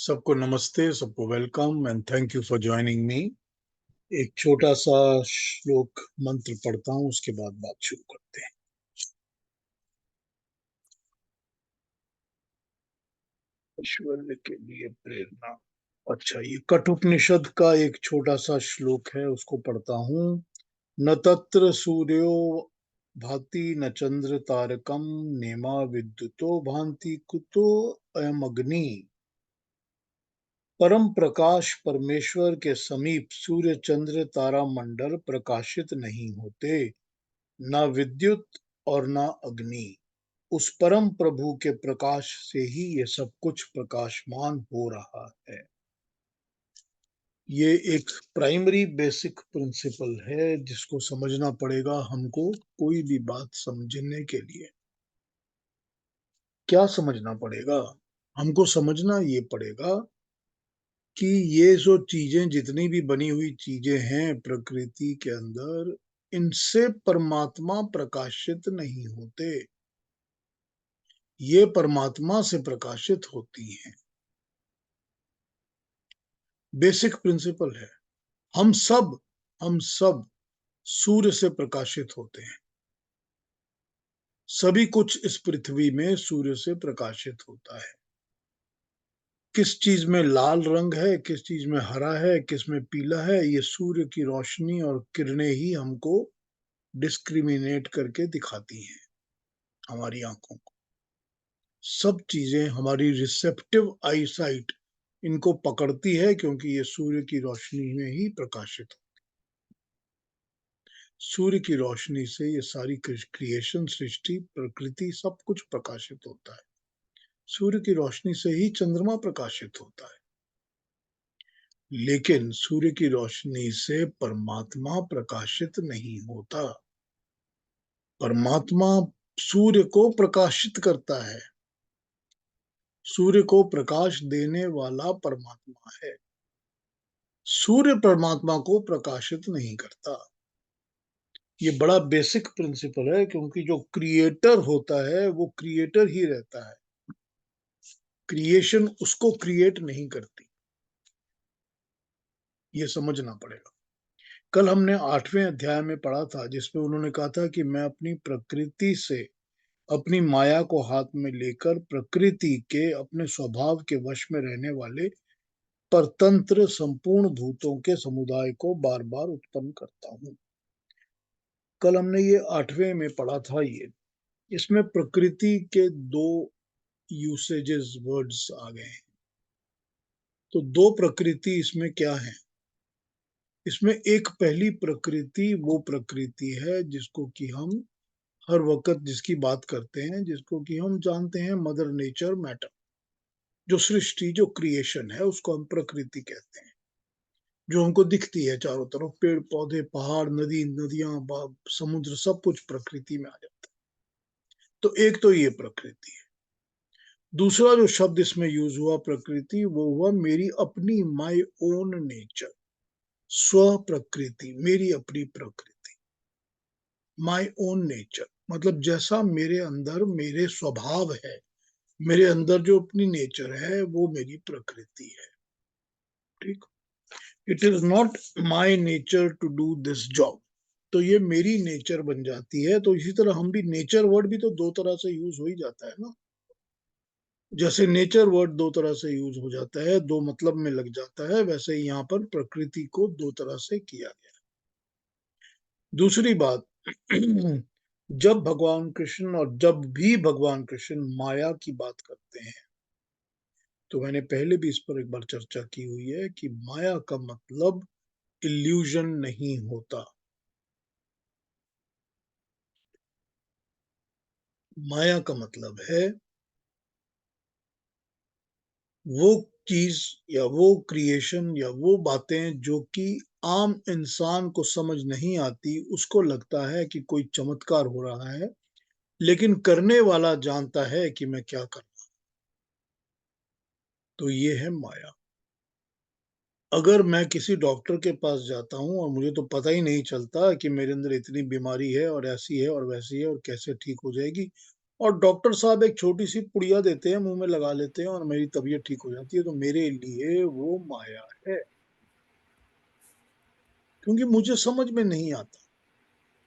सबको नमस्ते, सबको welcome and thank you for joining me. एक छोटा सा श्लोक मंत्र पढ़ता हूँ, उसके बाद बात शुरू करते हैं। ऐश्वर्य के लिए प्रेरणा। अच्छा, ये कठोपनिषद का एक छोटा सा श्लोक है, उसको पढ़ता हूँ। न तत्र सूर्यो भाति न चंद्र तारकम नेमा विद्युतो भांति कुतो अयम अग्नि। परम प्रकाश परमेश्वर के समीप सूर्य चंद्र तारा मंडल प्रकाशित नहीं होते, न विद्युत और न अग्नि। उस परम प्रभु के प्रकाश से ही ये सब कुछ प्रकाशमान हो रहा है। ये एक प्राइमरी बेसिक प्रिंसिपल है जिसको समझना पड़ेगा हमको कोई भी बात समझने के लिए। क्या समझना पड़ेगा? हमको समझना ये पड़ेगा कि ये जो चीजें जितनी भी बनी हुई चीजें हैं प्रकृति के अंदर, इनसे परमात्मा प्रकाशित नहीं होते, ये परमात्मा से प्रकाशित होती हैं। बेसिक प्रिंसिपल है। हम सब सूर्य से प्रकाशित होते हैं। सभी कुछ इस पृथ्वी में सूर्य से प्रकाशित होता है। किस चीज में लाल रंग है, किस चीज में हरा है, किस में पीला है, ये सूर्य की रोशनी और किरणें ही हमको डिस्क्रिमिनेट करके दिखाती हैं हमारी आंखों को। सब चीजें हमारी रिसेप्टिव आईसाइट इनको पकड़ती है क्योंकि ये सूर्य की रोशनी में ही प्रकाशित हो। सूर्य की रोशनी से ये सारी क्रिएशन, सृष्टि, प्रकृति सब कुछ प्रकाशित होता है। सूर्य की रोशनी से ही चंद्रमा प्रकाशित होता है। लेकिन सूर्य की रोशनी से परमात्मा प्रकाशित नहीं होता। परमात्मा सूर्य को प्रकाशित करता है। सूर्य को प्रकाश देने वाला परमात्मा है। सूर्य परमात्मा को प्रकाशित नहीं करता। ये बड़ा बेसिक प्रिंसिपल है क्योंकि जो क्रिएटर होता है वो क्रिएटर ही रहता है। क्रिएशन उसको क्रिएट नहीं करती। ये समझना पड़ेगा। कल हमने 8वें अध्याय में पढ़ा था जिसमें उन्होंने कहा था कि मैं अपनी प्रकृति से, अपनी माया को हाथ में लेकर प्रकृति के अपने स्वभाव के वश में रहने वाले परतंत्र संपूर्ण भूतों के समुदाय को बार बार उत्पन्न करता हूँ। कल हमने ये 8वें में पढ़ा था। ये इसमें प्रकृति के दो यूसेजेस, वर्ड्स आ गए हैं। तो दो प्रकृति इसमें क्या है? इसमें एक पहली प्रकृति वो प्रकृति है जिसको कि हम हर वक्त जिसकी बात करते हैं, जिसको कि हम जानते हैं मदर नेचर, मैटर। जो सृष्टि, जो क्रिएशन है उसको हम प्रकृति कहते हैं। जो हमको दिखती है चारों तरफ, पेड़ पौधे, पहाड़, नदी, नदियां, समुद्र, सब कुछ प्रकृति में आ जाता है। तो एक तो ये प्रकृति है। दूसरा जो शब्द इसमें यूज हुआ प्रकृति, वो हुआ मेरी अपनी, माई ओन नेचर, स्व प्रकृति, मेरी अपनी प्रकृति। माई ओन नेचर मतलब जैसा मेरे अंदर मेरे स्वभाव है, मेरे अंदर जो अपनी नेचर है वो मेरी प्रकृति है। ठीक। It is not my nature to do this job. तो ये मेरी नेचर बन जाती है। तो इसी तरह हम भी, नेचर वर्ड भी तो दो तरह से यूज हो ही जाता है ना। जैसे नेचर वर्ड दो तरह से यूज हो जाता है, दो मतलब में लग जाता है, वैसे ही यहाँ पर प्रकृति को दो तरह से किया गया। दूसरी बात, जब भगवान कृष्ण, और जब भी भगवान कृष्ण माया की बात करते हैं, तो मैंने पहले भी इस पर एक बार चर्चा की हुई है कि माया का मतलब इल्यूजन नहीं होता। माया का मतलब है वो चीज या वो क्रिएशन या वो बातें जो कि आम इंसान को समझ नहीं आती। उसको लगता है कि कोई चमत्कार हो रहा है, लेकिन करने वाला जानता है कि मैं क्या कर रहा हूं। तो ये है माया। अगर मैं किसी डॉक्टर के पास जाता हूँ और मुझे तो पता ही नहीं चलता कि मेरे अंदर इतनी बीमारी है और ऐसी है और वैसी है और कैसे ठीक हो जाएगी, और डॉक्टर साहब एक छोटी सी पुड़िया देते हैं, मुंह में लगा लेते हैं और मेरी तबीयत ठीक हो जाती है, तो मेरे लिए वो माया है, क्योंकि मुझे समझ में नहीं आता।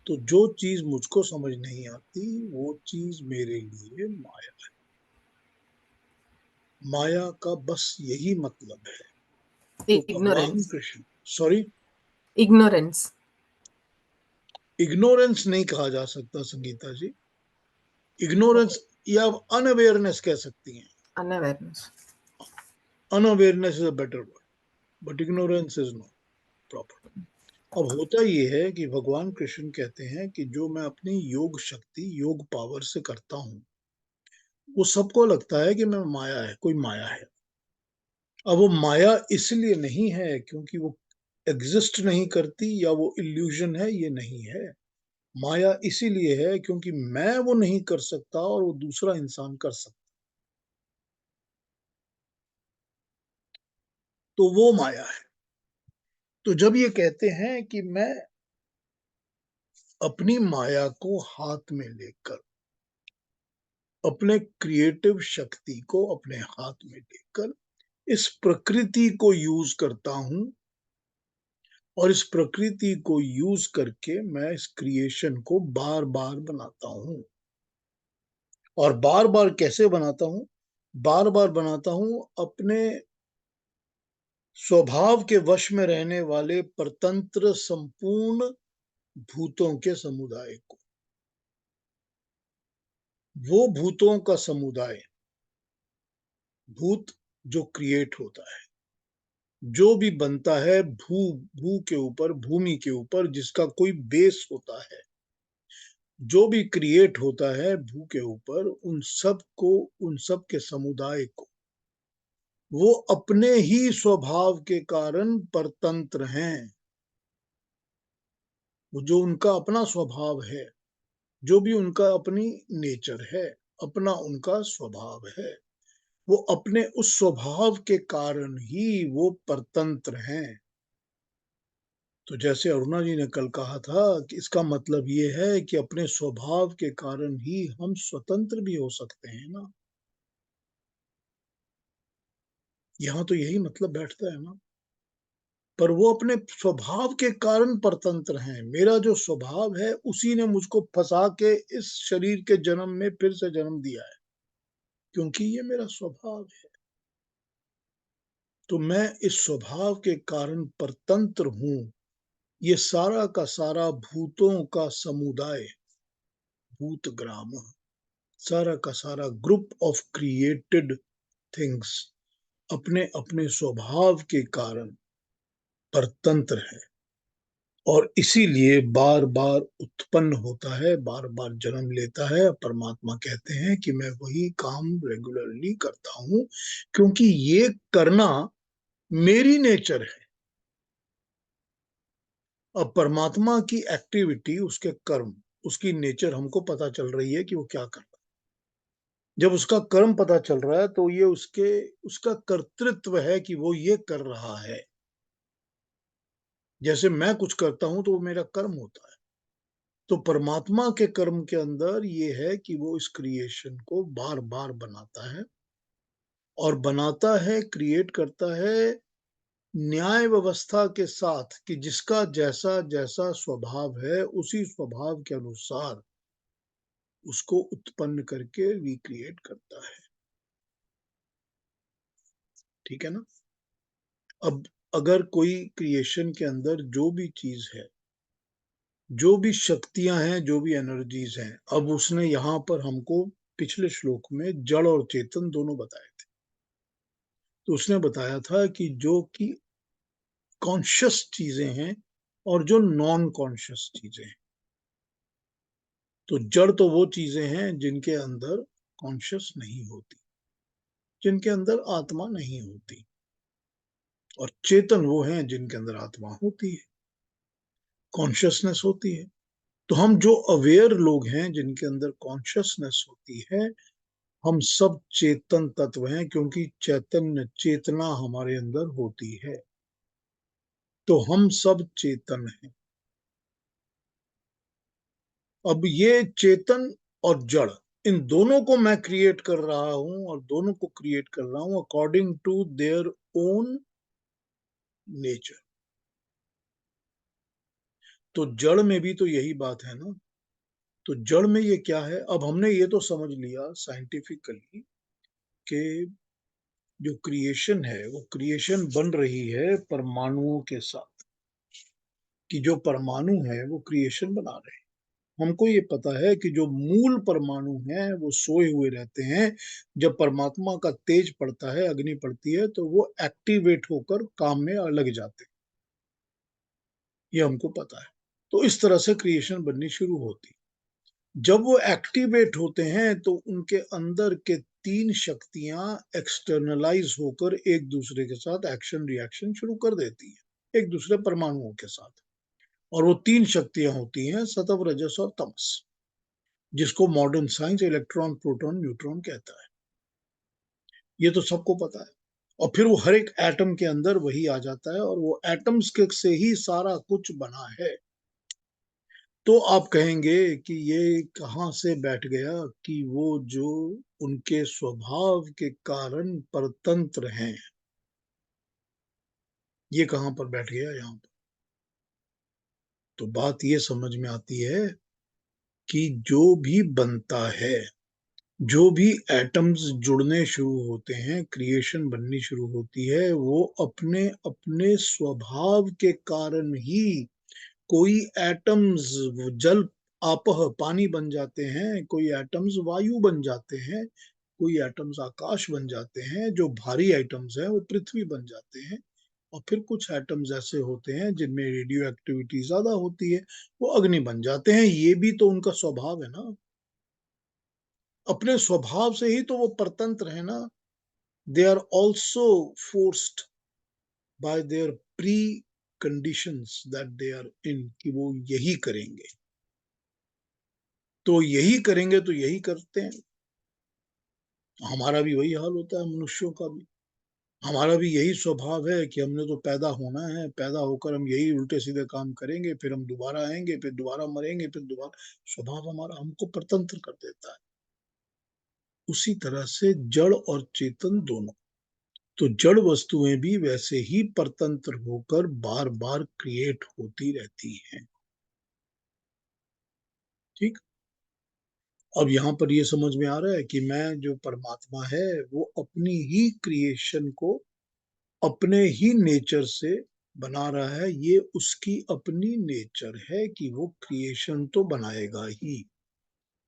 तो जो चीज मुझको समझ नहीं आती वो चीज मेरे लिए माया है। माया का बस यही मतलब है। तो भगवान ignorance. Krishna, sorry, ignorance. Ignorance नहीं कहा जा सकता संगीता जी। इग्नोरेंस या अनअवेयरनेस कह सकती हैं। Unawareness. Unawareness is a better word, but ignorance is not proper. अब होता ये है कि भगवान कृष्ण कहते हैं कि जो मैं अपनी योग शक्ति, योग पावर से करता हूं, वो सबको लगता है कि मैं माया है, कोई माया है। अब वो माया इसलिए नहीं है क्योंकि वो एग्जिस्ट नहीं करती या वो इल्यूजन है, ये नहीं है। माया इसीलिए है क्योंकि मैं वो नहीं कर सकता और वो दूसरा इंसान कर सकता, तो वो माया है। तो जब ये कहते हैं कि मैं अपनी माया को हाथ में लेकर, अपने क्रिएटिव शक्ति को अपने हाथ में लेकर इस प्रकृति को यूज करता हूं, और इस प्रकृति को यूज करके मैं इस क्रिएशन को बार बार बनाता हूं। और बार बार कैसे बनाता हूं? बार बार बनाता हूं अपने स्वभाव के वश में रहने वाले परतंत्र संपूर्ण भूतों के समुदाय को। वो भूतों का समुदाय, भूत जो क्रिएट होता है, जो भी बनता है भू भू के ऊपर, भूमि के ऊपर, जिसका कोई बेस होता है, जो भी क्रिएट होता है भू के ऊपर, उन सब को, उन सब के समुदाय को, वो अपने ही स्वभाव के कारण परतंत्र हैं। वो जो उनका अपना स्वभाव है, जो भी उनका अपनी नेचर है, अपना उनका स्वभाव है, वो अपने उस स्वभाव के कारण ही वो परतंत्र हैं। तो जैसे अरुणा जी ने कल कहा था कि इसका मतलब ये है कि अपने स्वभाव के कारण ही हम स्वतंत्र भी हो सकते हैं ना। यहाँ तो यही मतलब बैठता है ना। पर वो अपने स्वभाव के कारण परतंत्र हैं। मेरा जो स्वभाव है उसी ने मुझको फंसा के इस शरीर के जन्म में फिर से जन्म दिया है, क्योंकि ये मेरा स्वभाव है। तो मैं इस स्वभाव के कारण परतंत्र हूं। ये सारा का सारा भूतों का समुदाय, भूत ग्राम, सारा का सारा ग्रुप ऑफ क्रिएटेड थिंग्स अपने अपने स्वभाव के कारण परतंत्र है, और इसीलिए बार बार उत्पन्न होता है, बार बार जन्म लेता है। परमात्मा कहते हैं कि मैं वही काम रेगुलरली करता हूं, क्योंकि ये करना मेरी नेचर है। अब परमात्मा की एक्टिविटी, उसके कर्म, उसकी नेचर हमको पता चल रही है कि वो क्या कर रहा है। जब उसका कर्म पता चल रहा है तो ये उसके, उसका कर्तृत्व है कि वो ये कर रहा है। जैसे मैं कुछ करता हूं तो वो मेरा कर्म होता है। तो परमात्मा के कर्म के अंदर ये है कि वो इस क्रिएशन को बार बार बनाता है, और बनाता है, क्रिएट करता है न्याय व्यवस्था के साथ, कि जिसका जैसा जैसा स्वभाव है उसी स्वभाव के अनुसार उसको उत्पन्न करके रिक्रिएट करता है। ठीक है ना। अब अगर कोई क्रिएशन के अंदर जो भी चीज है, जो भी शक्तियां हैं, जो भी एनर्जीज हैं, अब उसने यहाँ पर हमको पिछले श्लोक में जड़ और चेतन दोनों बताए थे। तो उसने बताया था कि जो कि कॉन्शियस चीजें हैं और जो नॉन कॉन्शियस चीजें हैं। तो जड़ तो वो चीजें हैं जिनके अंदर कॉन्शियस नहीं होती, जिनके अंदर आत्मा नहीं होती, और चेतन वो हैं जिनके अंदर आत्मा होती है, कॉन्शियसनेस होती है। तो हम जो अवेयर लोग हैं, जिनके अंदर कॉन्शियसनेस होती है, हम सब चेतन तत्व हैं, क्योंकि चैतन्य, चेतना हमारे अंदर होती है। तो हम सब चेतन हैं। अब ये चेतन और जड़, इन दोनों को मैं क्रिएट कर रहा हूं और दोनों को क्रिएट कर रहा हूं according to their own nature. तो जड़ में भी तो यही बात है ना। तो जड़ में ये क्या है, अब हमने ये तो समझ लिया साइंटिफिकली कि जो क्रिएशन है वो क्रिएशन बन रही है परमाणुओं के साथ, कि जो परमाणु है वो क्रिएशन बना रहे हैं। हमको ये पता है कि जो मूल परमाणु हैं वो सोए हुए रहते हैं। जब परमात्मा का तेज पड़ता है, अग्नि पड़ती है, तो वो एक्टिवेट होकर काम में लग जाते हैं। ये हमको पता है। तो इस तरह से क्रिएशन बननी शुरू होती। जब वो एक्टिवेट होते हैं तो उनके अंदर के तीन शक्तियां एक्सटर्नलाइज होकर एक दूसरे के साथ एक्शन रिएक्शन शुरू कर देती है, एक दूसरे परमाणुओं के साथ। और वो तीन शक्तियां होती हैं सतव, रजस और तमस, जिसको modern science electron, proton, neutron कहता है। ये तो सबको पता है। और फिर वो हर एक एटम के अंदर वही आ जाता है, और वो एटम्स के से ही सारा कुछ बना है। तो आप कहेंगे कि ये कहाँ से बैठ गया कि वो जो उनके स्वभाव के कारण परतंत्र हैं, ये कहाँ पर बैठ गया यहाँ पर। तो बात ये समझ में आती है कि जो भी बनता है, जो भी एटम्स जुड़ने शुरू होते हैं, क्रिएशन बननी शुरू होती है, वो अपने अपने स्वभाव के कारण ही, कोई एटम्स जल आपह पानी बन जाते हैं, कोई एटम्स वायु बन जाते हैं, कोई एटम्स आकाश बन जाते हैं, जो भारी एटम्स हैं वो पृथ्वी बन जाते हैं। और फिर कुछ एटम्स ऐसे होते हैं जिनमें रेडियो एक्टिविटी ज्यादा होती है, वो अग्नि बन जाते हैं। ये भी तो उनका स्वभाव है ना। अपने स्वभाव से ही तो वो परतंत्र है ना। They are also forced by their preconditions that they are in, कि वो यही करेंगे। तो यही करेंगे तो यही करते हैं। हमारा भी वही हाल होता है, मनुष्यों का भी। हमारा भी यही स्वभाव है कि हमने तो पैदा होना है, पैदा होकर हम यही उल्टे सीधे काम करेंगे, फिर हम दोबारा आएंगे, फिर दोबारा मरेंगे, फिर दोबारा। स्वभाव हमारा हमको परतंत्र कर देता है। उसी तरह से जड़ और चेतन दोनों। तो जड़ वस्तुएं भी वैसे ही परतंत्र होकर बार बार क्रिएट होती रहती हैं। ठीक। अब यहाँ पर ये समझ में आ रहा है कि मैं जो परमात्मा है वो अपनी ही क्रिएशन को अपने ही नेचर से बना रहा है। ये उसकी अपनी नेचर है कि वो क्रिएशन तो बनाएगा ही।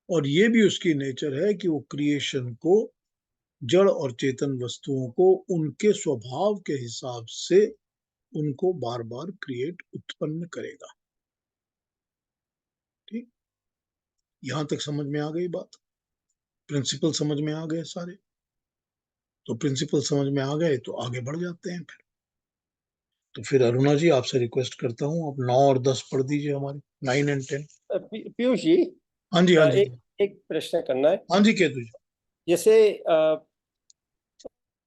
और ये भी उसकी नेचर है कि वो क्रिएशन को, जड़ और चेतन वस्तुओं को उनके स्वभाव के हिसाब से उनको बार बार क्रिएट, उत्पन्न करेगा। ठीक। यहां तक समझ में आ गई बात। प्रिंसिपल समझ में आ गए सारे। तो प्रिंसिपल समझ में आ गए तो आगे बढ़ जाते हैं फिर। तो फिर अरुणा जी, आपसे रिक्वेस्ट करता हूँ, अब 9 और 10 पढ़ दीजिए, हमारी 9 और 10। पीयूष जी, हाँ जी, हाँ जी, एक एक प्रश्न करना है। हाँ जी, केतु जी। जैसे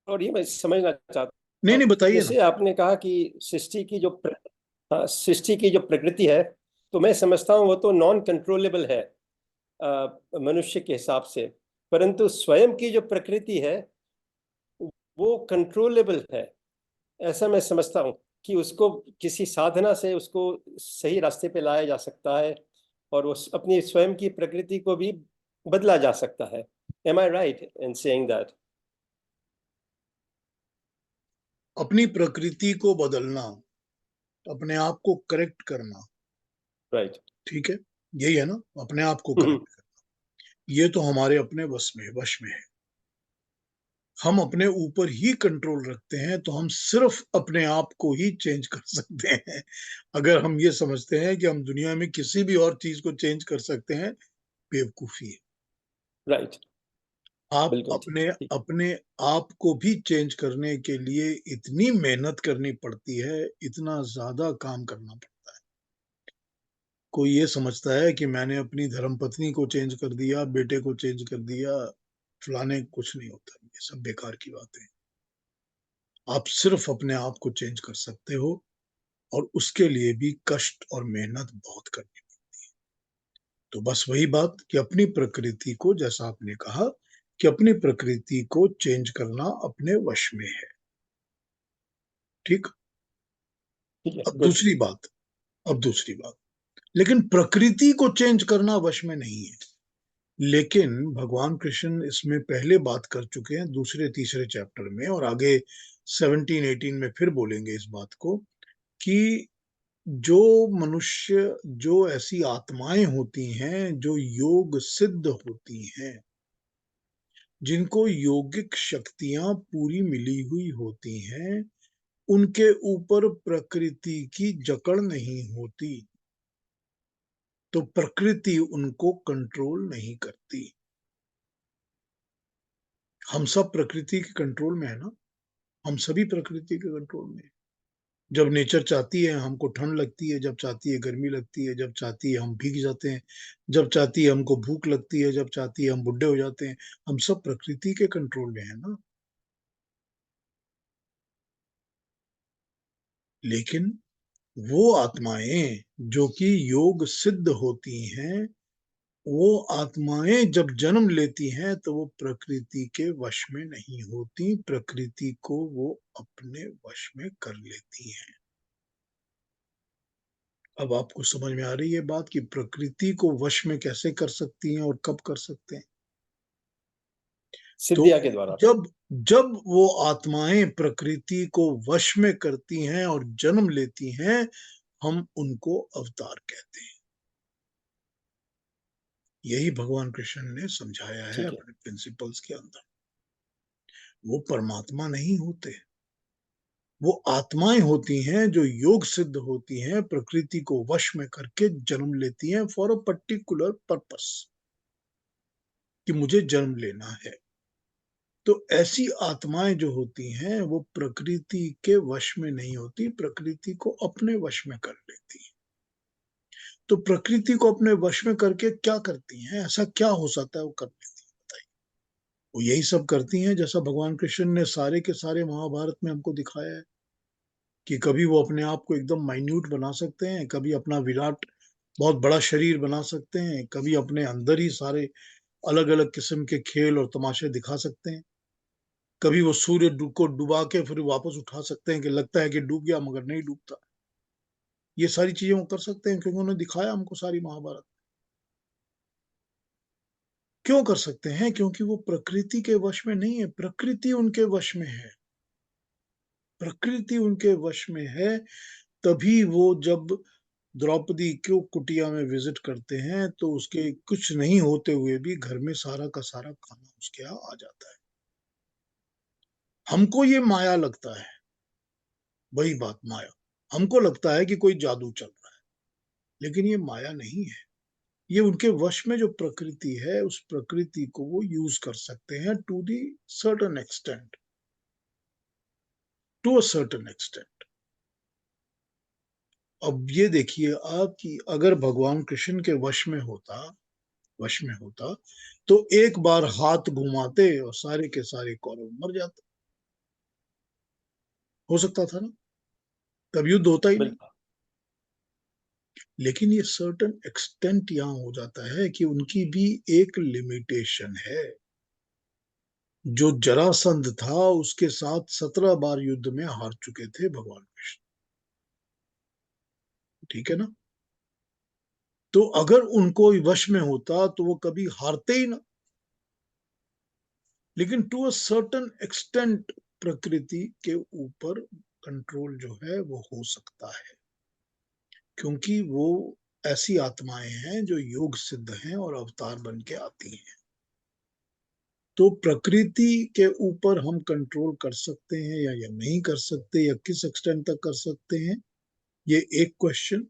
और ये मैं समझना चाहता नहीं हूँ, नहीं, बताइए ना। जैसे आपने कहा कि सृष्टि की जो प्रकृति है, तो मैं समझता हूँ वो तो नॉन कंट्रोलेबल है मनुष्य के हिसाब से। परंतु स्वयं की जो प्रकृति है वो कंट्रोलेबल है, ऐसा मैं समझता हूँ कि उसको किसी साधना से उसको सही रास्ते पे लाया जा सकता है, और उस अपनी स्वयं की प्रकृति को भी बदला जा सकता है। Am I right in saying that? अपनी प्रकृति को बदलना, अपने आप को करेक्ट करना। राइट। ठीक है। यही है ना, अपने आप को करेक्ट करना। ये तो हमारे अपने वश में है। हम अपने ऊपर ही कंट्रोल रखते हैं, तो हम सिर्फ अपने आप को ही चेंज कर सकते हैं। अगर हम ये समझते हैं कि हम दुनिया में किसी भी और चीज को चेंज कर सकते हैं, बेवकूफी है। राइट। आप बिल्कुल ठीक अपने ठीक। अपने आप को भी चेंज करने के लिए इतनी मेहनत करनी पड़ती है, इतना ज्यादा काम करना पड़ता है। कोई ये समझता है कि मैंने अपनी धर्मपत्नी को चेंज कर दिया, बेटे को चेंज कर दिया, फलाने, कुछ नहीं होता। ये सब बेकार की बातें। आप सिर्फ अपने आप को चेंज कर सकते हो, और उसके लिए भी कष्ट और मेहनत बहुत करनी तो बस वही बात कि अपनी प्रकृति को, जैसा आपने कहा, कि अपनी प्रकृति को चेंज करना अपने वश में है। ठीक। ठीक है, अब गुड। दूसरी बात, लेकिन प्रकृति को चेंज करना वश में नहीं है। लेकिन भगवान कृष्ण इसमें पहले बात कर चुके हैं दूसरे तीसरे चैप्टर में, और आगे 17-18 में फिर बोलेंगे इस बात को, कि जो मनुष्य, जो ऐसी आत्माएं होती हैं जो योग सिद्ध होती हैं, जिनको योगिक शक्तियां पूरी मिली हुई होती हैं, उनके ऊपर प्रकृति की जकड़ नहीं होती, तो प्रकृति उनको कंट्रोल नहीं करती। हम सब प्रकृति के कंट्रोल में है ना, हम सभी प्रकृति के कंट्रोल में। जब नेचर चाहती है हमको ठंड लगती है, जब चाहती है गर्मी लगती है, जब चाहती है हम भीग जाते हैं, जब चाहती है हमको भूख लगती है, जब चाहती है हम बुढ़े हो जाते हैं। हम सब प्रकृति के कंट्रोल में है ना। लेकिन वो आत्माएं जो कि योग सिद्ध होती हैं, वो आत्माएं जब जन्म लेती हैं तो वो प्रकृति के वश में नहीं होती, प्रकृति को वो अपने वश में कर लेती हैं। अब आपको समझ में आ रही है बात कि प्रकृति को वश में कैसे कर सकती हैं और कब कर सकते हैं। तो सिद्धिया के द्वारा। जब जब वो आत्माएं प्रकृति को वश में करती हैं और जन्म लेती हैं, हम उनको अवतार कहते हैं। यही भगवान कृष्ण ने समझाया है ठीक है। अपने प्रिंसिपल्स के अंदर। वो परमात्मा नहीं होते, वो आत्माएं होती हैं जो योग सिद्ध होती हैं, प्रकृति को वश में करके जन्म लेती हैं फॉर अ पर्टिकुलर पर्पस, कि मुझे जन्म लेना है। तो ऐसी आत्माएं जो होती हैं वो प्रकृति के वश में नहीं होती, प्रकृति को अपने वश में कर लेती हैं। तो प्रकृति को अपने वश में करके क्या करती हैं, ऐसा क्या हो सकता है वो कर लेती हैं, बताइए। वो यही सब करती हैं जैसा भगवान कृष्ण ने सारे के सारे महाभारत में हमको दिखाया है, कि कभी वो अपने आप को एकदम माइन्यूट बना सकते हैं, कभी अपना विराट बहुत बड़ा शरीर बना सकते हैं, कभी अपने अंदर ही सारे अलग अलग किस्म के खेल और तमाशे दिखा सकते हैं, कभी वो सूर्य को डुबा के फिर वापस उठा सकते हैं कि लगता है कि डूब गया मगर नहीं डूबता। ये सारी चीजें वो कर सकते हैं क्योंकि उन्होंने दिखाया हमको सारी महाभारत। क्यों कर सकते हैं? क्योंकि वो प्रकृति के वश में नहीं है, प्रकृति उनके वश में है। प्रकृति उनके वश में है, तभी वो जब द्रौपदी को कुटिया में विजिट करते हैं तो उसके कुछ नहीं होते हुए भी घर में सारा का सारा खाना उसके यहाँ आ जाता है। हमको ये माया लगता है, वही बात माया। हमको लगता है कि कोई जादू चल रहा है, लेकिन ये माया नहीं है। ये उनके वश में जो प्रकृति है, उस प्रकृति को वो यूज कर सकते हैं to the certain extent, to a certain extent. अब ये देखिए आप कि अगर भगवान कृष्ण के वश में होता तो एक बार हाथ घुमाते और सारे के सारे कौरव मर जाते। हो सकता था ना, तब युद्ध होता ही नहीं। बिल्कुल। लेकिन ये सर्टन एक्सटेंट यहां हो जाता है कि उनकी भी एक लिमिटेशन है। जो जरासंध था उसके साथ 17 बार युद्ध में हार चुके थे भगवान कृष्ण। ठीक है ना। तो अगर उनको वश में होता तो वो कभी हारते ही ना। लेकिन टू अ सर्टन एक्सटेंट प्रकृति के ऊपर कंट्रोल जो है वो हो सकता है, क्योंकि वो ऐसी आत्माएं हैं जो योग सिद्ध हैं और अवतार बन के आती हैं। तो प्रकृति के ऊपर हम कंट्रोल कर सकते हैं या नहीं कर सकते, या किस एक्सटेंट तक कर सकते हैं, ये एक क्वेश्चन।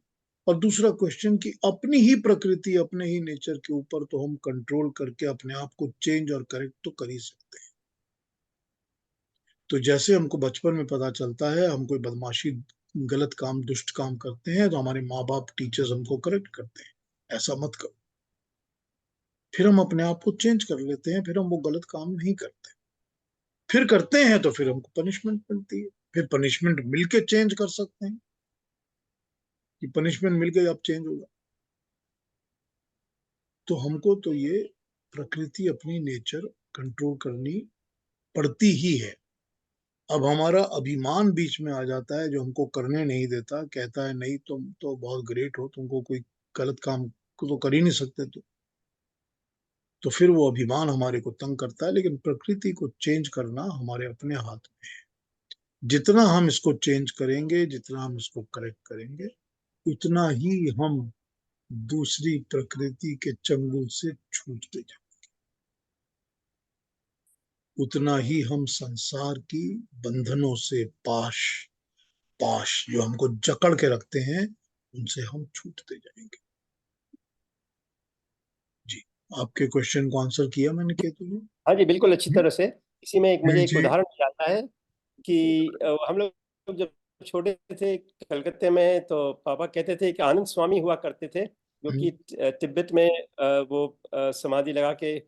और दूसरा क्वेश्चन कि अपनी ही प्रकृति, अपने ही नेचर के ऊपर तो हम कंट्रोल करके अपने आप को चेंज और करेक्ट तो कर ही सकते हैं। तो जैसे हमको बचपन में पता चलता है, हम कोई बदमाशी, गलत काम, दुष्ट काम करते हैं तो हमारे माँ बाप, टीचर्स हमको करेक्ट करते हैं, ऐसा मत करो। फिर हम अपने आप को चेंज कर लेते हैं, फिर हम वो गलत काम नहीं करते। फिर करते हैं तो फिर हमको पनिशमेंट मिलती है, फिर पनिशमेंट मिलके चेंज कर सकते हैं, कि पनिशमेंट मिलके आप चेंज होगा। तो हमको तो ये प्रकृति अपनी नेचर कंट्रोल करनी पड़ती ही है। अब हमारा अभिमान बीच में आ जाता है जो हमको करने नहीं देता, कहता है नहीं तुम तो बहुत ग्रेट हो, तुमको कोई गलत काम को तो कर ही नहीं सकते तुम। तो फिर वो अभिमान हमारे को तंग करता है, लेकिन प्रकृति को चेंज करना हमारे अपने हाथ में है। जितना हम इसको चेंज करेंगे, जितना हम इसको करेक्ट करेंगे, उतना ही हम दूसरी प्रकृति के चंगुल से छूटते जाएंगे, उतना ही हम संसार की बंधनों से पाश पाश जो हमको जकड़ के रखते हैं, उनसे हम छूटते जाएंगे। जी, आपके क्वेश्चन को आंसर किया मैंने केतु जी? हाँ जी, बिल्कुल अच्छी तरह से। इसी में मुझे एक जी उदाहरण याद आता है कि हम लोग जब छोटे थे कलकत्ते में, तो पापा कहते थे कि आनंद स्वामी हुआ करते थे, जो कि तिब्बत में वो समाधि लगा के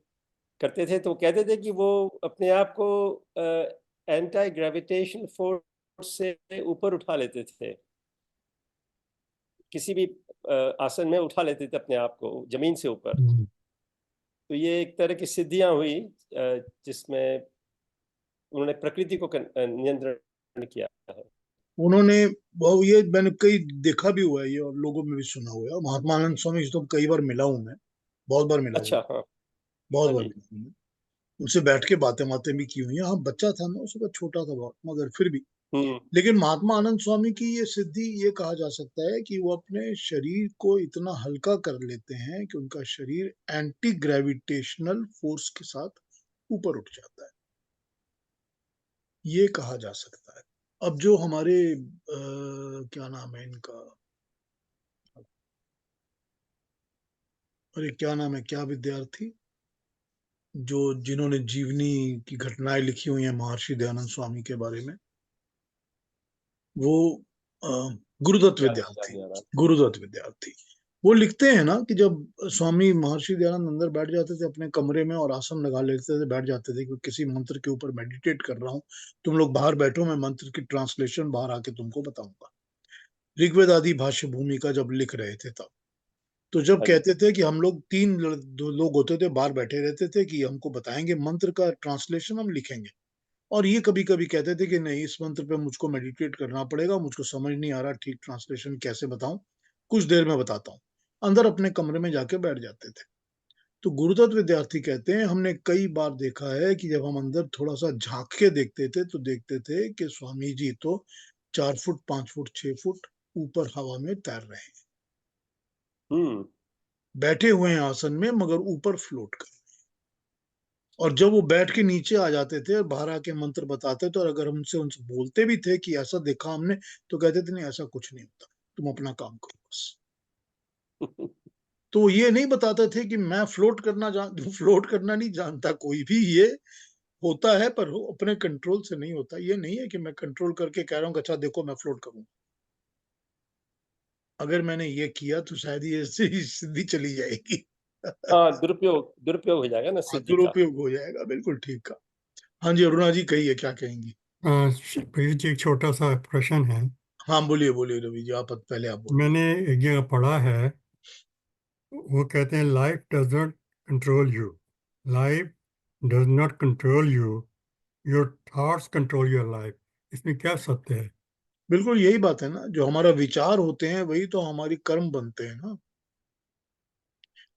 करते थे। तो कहते थे कि वो अपने आप को एंटी ग्रेविटेशन फोर्स से ऊपर उठा लेते थे, किसी भी आसन में उठा लेते थे अपने आप को जमीन से ऊपर। तो ये एक तरह की सिद्धियां हुई जिसमें उन्होंने प्रकृति को नियंत्रण किया है। उन्होंने वो ये मैंने कई देखा भी हुआ है ये, और लोगों में भी सुना हुआ है। महात्मा आनंद स्वामी जी तो कई बार मिला हूं मैं, बहुत बार मिला हूं, अच्छा, हाँ बहुत हाँ बार जी। मिला हूं मैं। उनसे बैठ के बातें बातें भी की हुई हैं। हाँ, बच्चा था मैं उस वक्त, छोटा था बहुत, मगर फिर भी। हम्म लेकिन महात्मा आनंद स्वामी की ये सिद्धि, ये कहा जा सकता है कि वो अपने शरीर को इतना हल्का कर लेते हैं कि उनका शरीर एंटी ग्रेविटेशनल फोर्स के साथ ऊपर उठ जाता है, ये कहा जा सकता है। अब जो हमारे क्या नाम है इनका, अरे क्या नाम है, क्या विद्यार्थी जो जिन्होंने जीवनी की घटनाएं लिखी हुई हैं महर्षि दयानंद स्वामी के बारे में, वो अ, गुरुदत्त याद विद्यार्थी, नहीं आ रहा। गुरुदत्त विद्यार्थी। वो लिखते हैं ना कि जब स्वामी महर्षि दयानंद अंदर बैठ जाते थे अपने कमरे में और आसन लगा लेते थे, बैठ जाते थे कि किसी मंत्र के ऊपर मेडिटेट कर रहा हूँ, तुम लोग बाहर बैठो, मैं मंत्र की ट्रांसलेशन बाहर आके तुमको बताऊंगा। ऋग्वेद आदि भाष्य भूमिका जब लिख रहे थे तब, तो जब हाँ जी। कहते थे कि हम लोग दो लोग होते थे, बाहर बैठे रहते थे कि हमको बताएंगे मंत्र का ट्रांसलेशन, हम लिखेंगे। और ये कभी कभी कहते थे कि नहीं, इस मंत्र पे मुझको मेडिटेट करना पड़ेगा, मुझको समझ नहीं आ रहा ठीक ट्रांसलेशन कैसे बताऊं, कुछ देर में बताता हूँ। अंदर अपने कमरे में जाके बैठ जाते थे। तो गुरुदत्त विद्यार्थी कहते हैं हमने कई बार देखा है कि जब हम अंदर थोड़ा सा झांक के देखते थे तो देखते थे कि स्वामी जी तो 4 फुट 5 फुट 6 फुट ऊपर हवा में तैर रहे हैं, हम्म बैठे हुए हैं आसन में मगर ऊपर फ्लोट कर। और जब वो बैठ के नीचे आ जाते थे और बाहर आके मंत्र बताते थे, और अगर हमसे उनसे बोलते भी थे कि ऐसा देखा हमने, तो कहते थे नहीं ऐसा कुछ नहीं होता, तुम अपना काम करो बस। तो ये नहीं बताते थे कि मैं फ्लोट करना फ्लोट करना नहीं जानता कोई भी, ये होता है पर अपने कंट्रोल से नहीं होता। ये नहीं है कि मैं कंट्रोल करके कह रहा हूँ अच्छा देखो मैं फ्लोट करूँ, अगर मैंने ये किया तो शायद ये सिद्धि चली जाएगी। हाँ, दुरुपयोग हो जाएगा ना हाँ, सिद्धि का। दुरुपयोग हो जाएगा, बिल्कुल ठीक का। हाँ जी, अरुणा जी कहिए, क्या कहेंगी? प्रीति जी, एक छोटा सा प्रश्न है। हाँ बोलिए बोलिए रवि जी, आप पहले आप बोलिए। मैंने एक जगह पढ़ा है, वो कहते हैं life does not control you, life does not control you, your thoughts control your life. इसमें क्या सत्य है? बिल्कुल यही बात है ना, जो हमारा विचार होते हैं वही तो हमारी कर्म बनते हैं ना।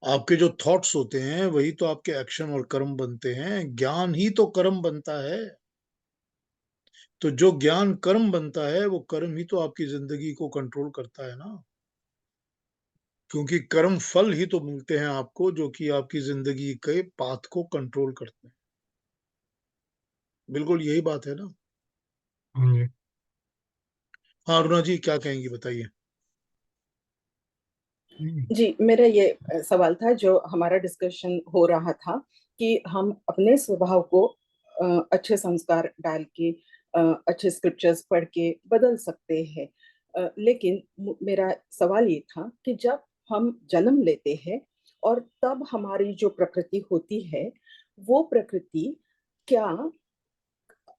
आपके जो थॉट्स होते हैं वही तो आपके एक्शन और कर्म बनते हैं, ज्ञान ही तो कर्म बनता है। तो जो ज्ञान कर्म बनता है वो कर्म ही तो आपकी जिंदगी को कंट्रोल करता है ना, क्योंकि कर्म फल ही तो मिलते हैं आपको जो कि आपकी जिंदगी के पाथ को कंट्रोल करते हैं। बिल्कुल यही बात है ना। हाँ जी। हाँ अरुणा जी क्या कहेंगी, बताइए। जी, मेरा ये सवाल था जो हमारा डिस्कशन हो रहा था कि हम अपने स्वभाव को अच्छे संस्कार डाल के अच्छे स्क्रिप्चर्स पढ़ के बदल सकते हैं। लेकिन मेरा सवाल ये था कि जब हम जन्म लेते हैं और तब हमारी जो प्रकृति होती है, वो प्रकृति क्या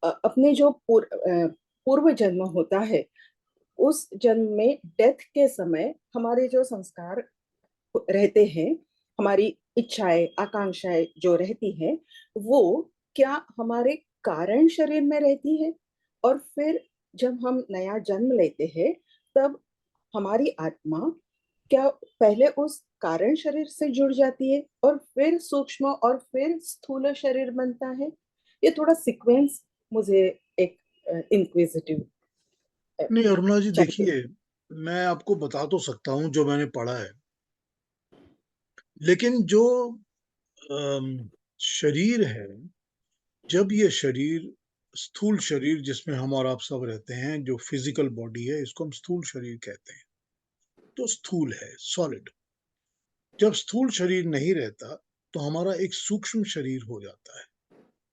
अपने जो पूर्व जन्म होता है, उस जन्म में डेथ के समय हमारे जो संस्कार रहते हैं, हमारी इच्छाएं, आकांक्षाएं जो रहती है, वो क्या हमारे कारण शरीर में रहती है? और फिर जब हम नया जन्म लेते हैं, तब हमारी आत्मा क्या पहले उस कारण शरीर से जुड़ जाती है और फिर सूक्ष्म और फिर स्थूल शरीर बनता है? ये थोड़ा सीक्वेंस मुझे एक इंक्विजिटिव नहीं अरुणा जी, चाहिए। देखिए, मैं आपको बता तो सकता हूँ जो मैंने पढ़ा है, लेकिन जो शरीर है, जब ये शरीर, स्थूल शरीर जिसमें हम और आप सब रहते हैं, जो फिजिकल बॉडी है, इसको हम स्थूल शरीर कहते हैं। तो स्थूल है, सॉलिड। जब स्थूल शरीर नहीं रहता तो हमारा एक सूक्ष्म शरीर हो जाता है।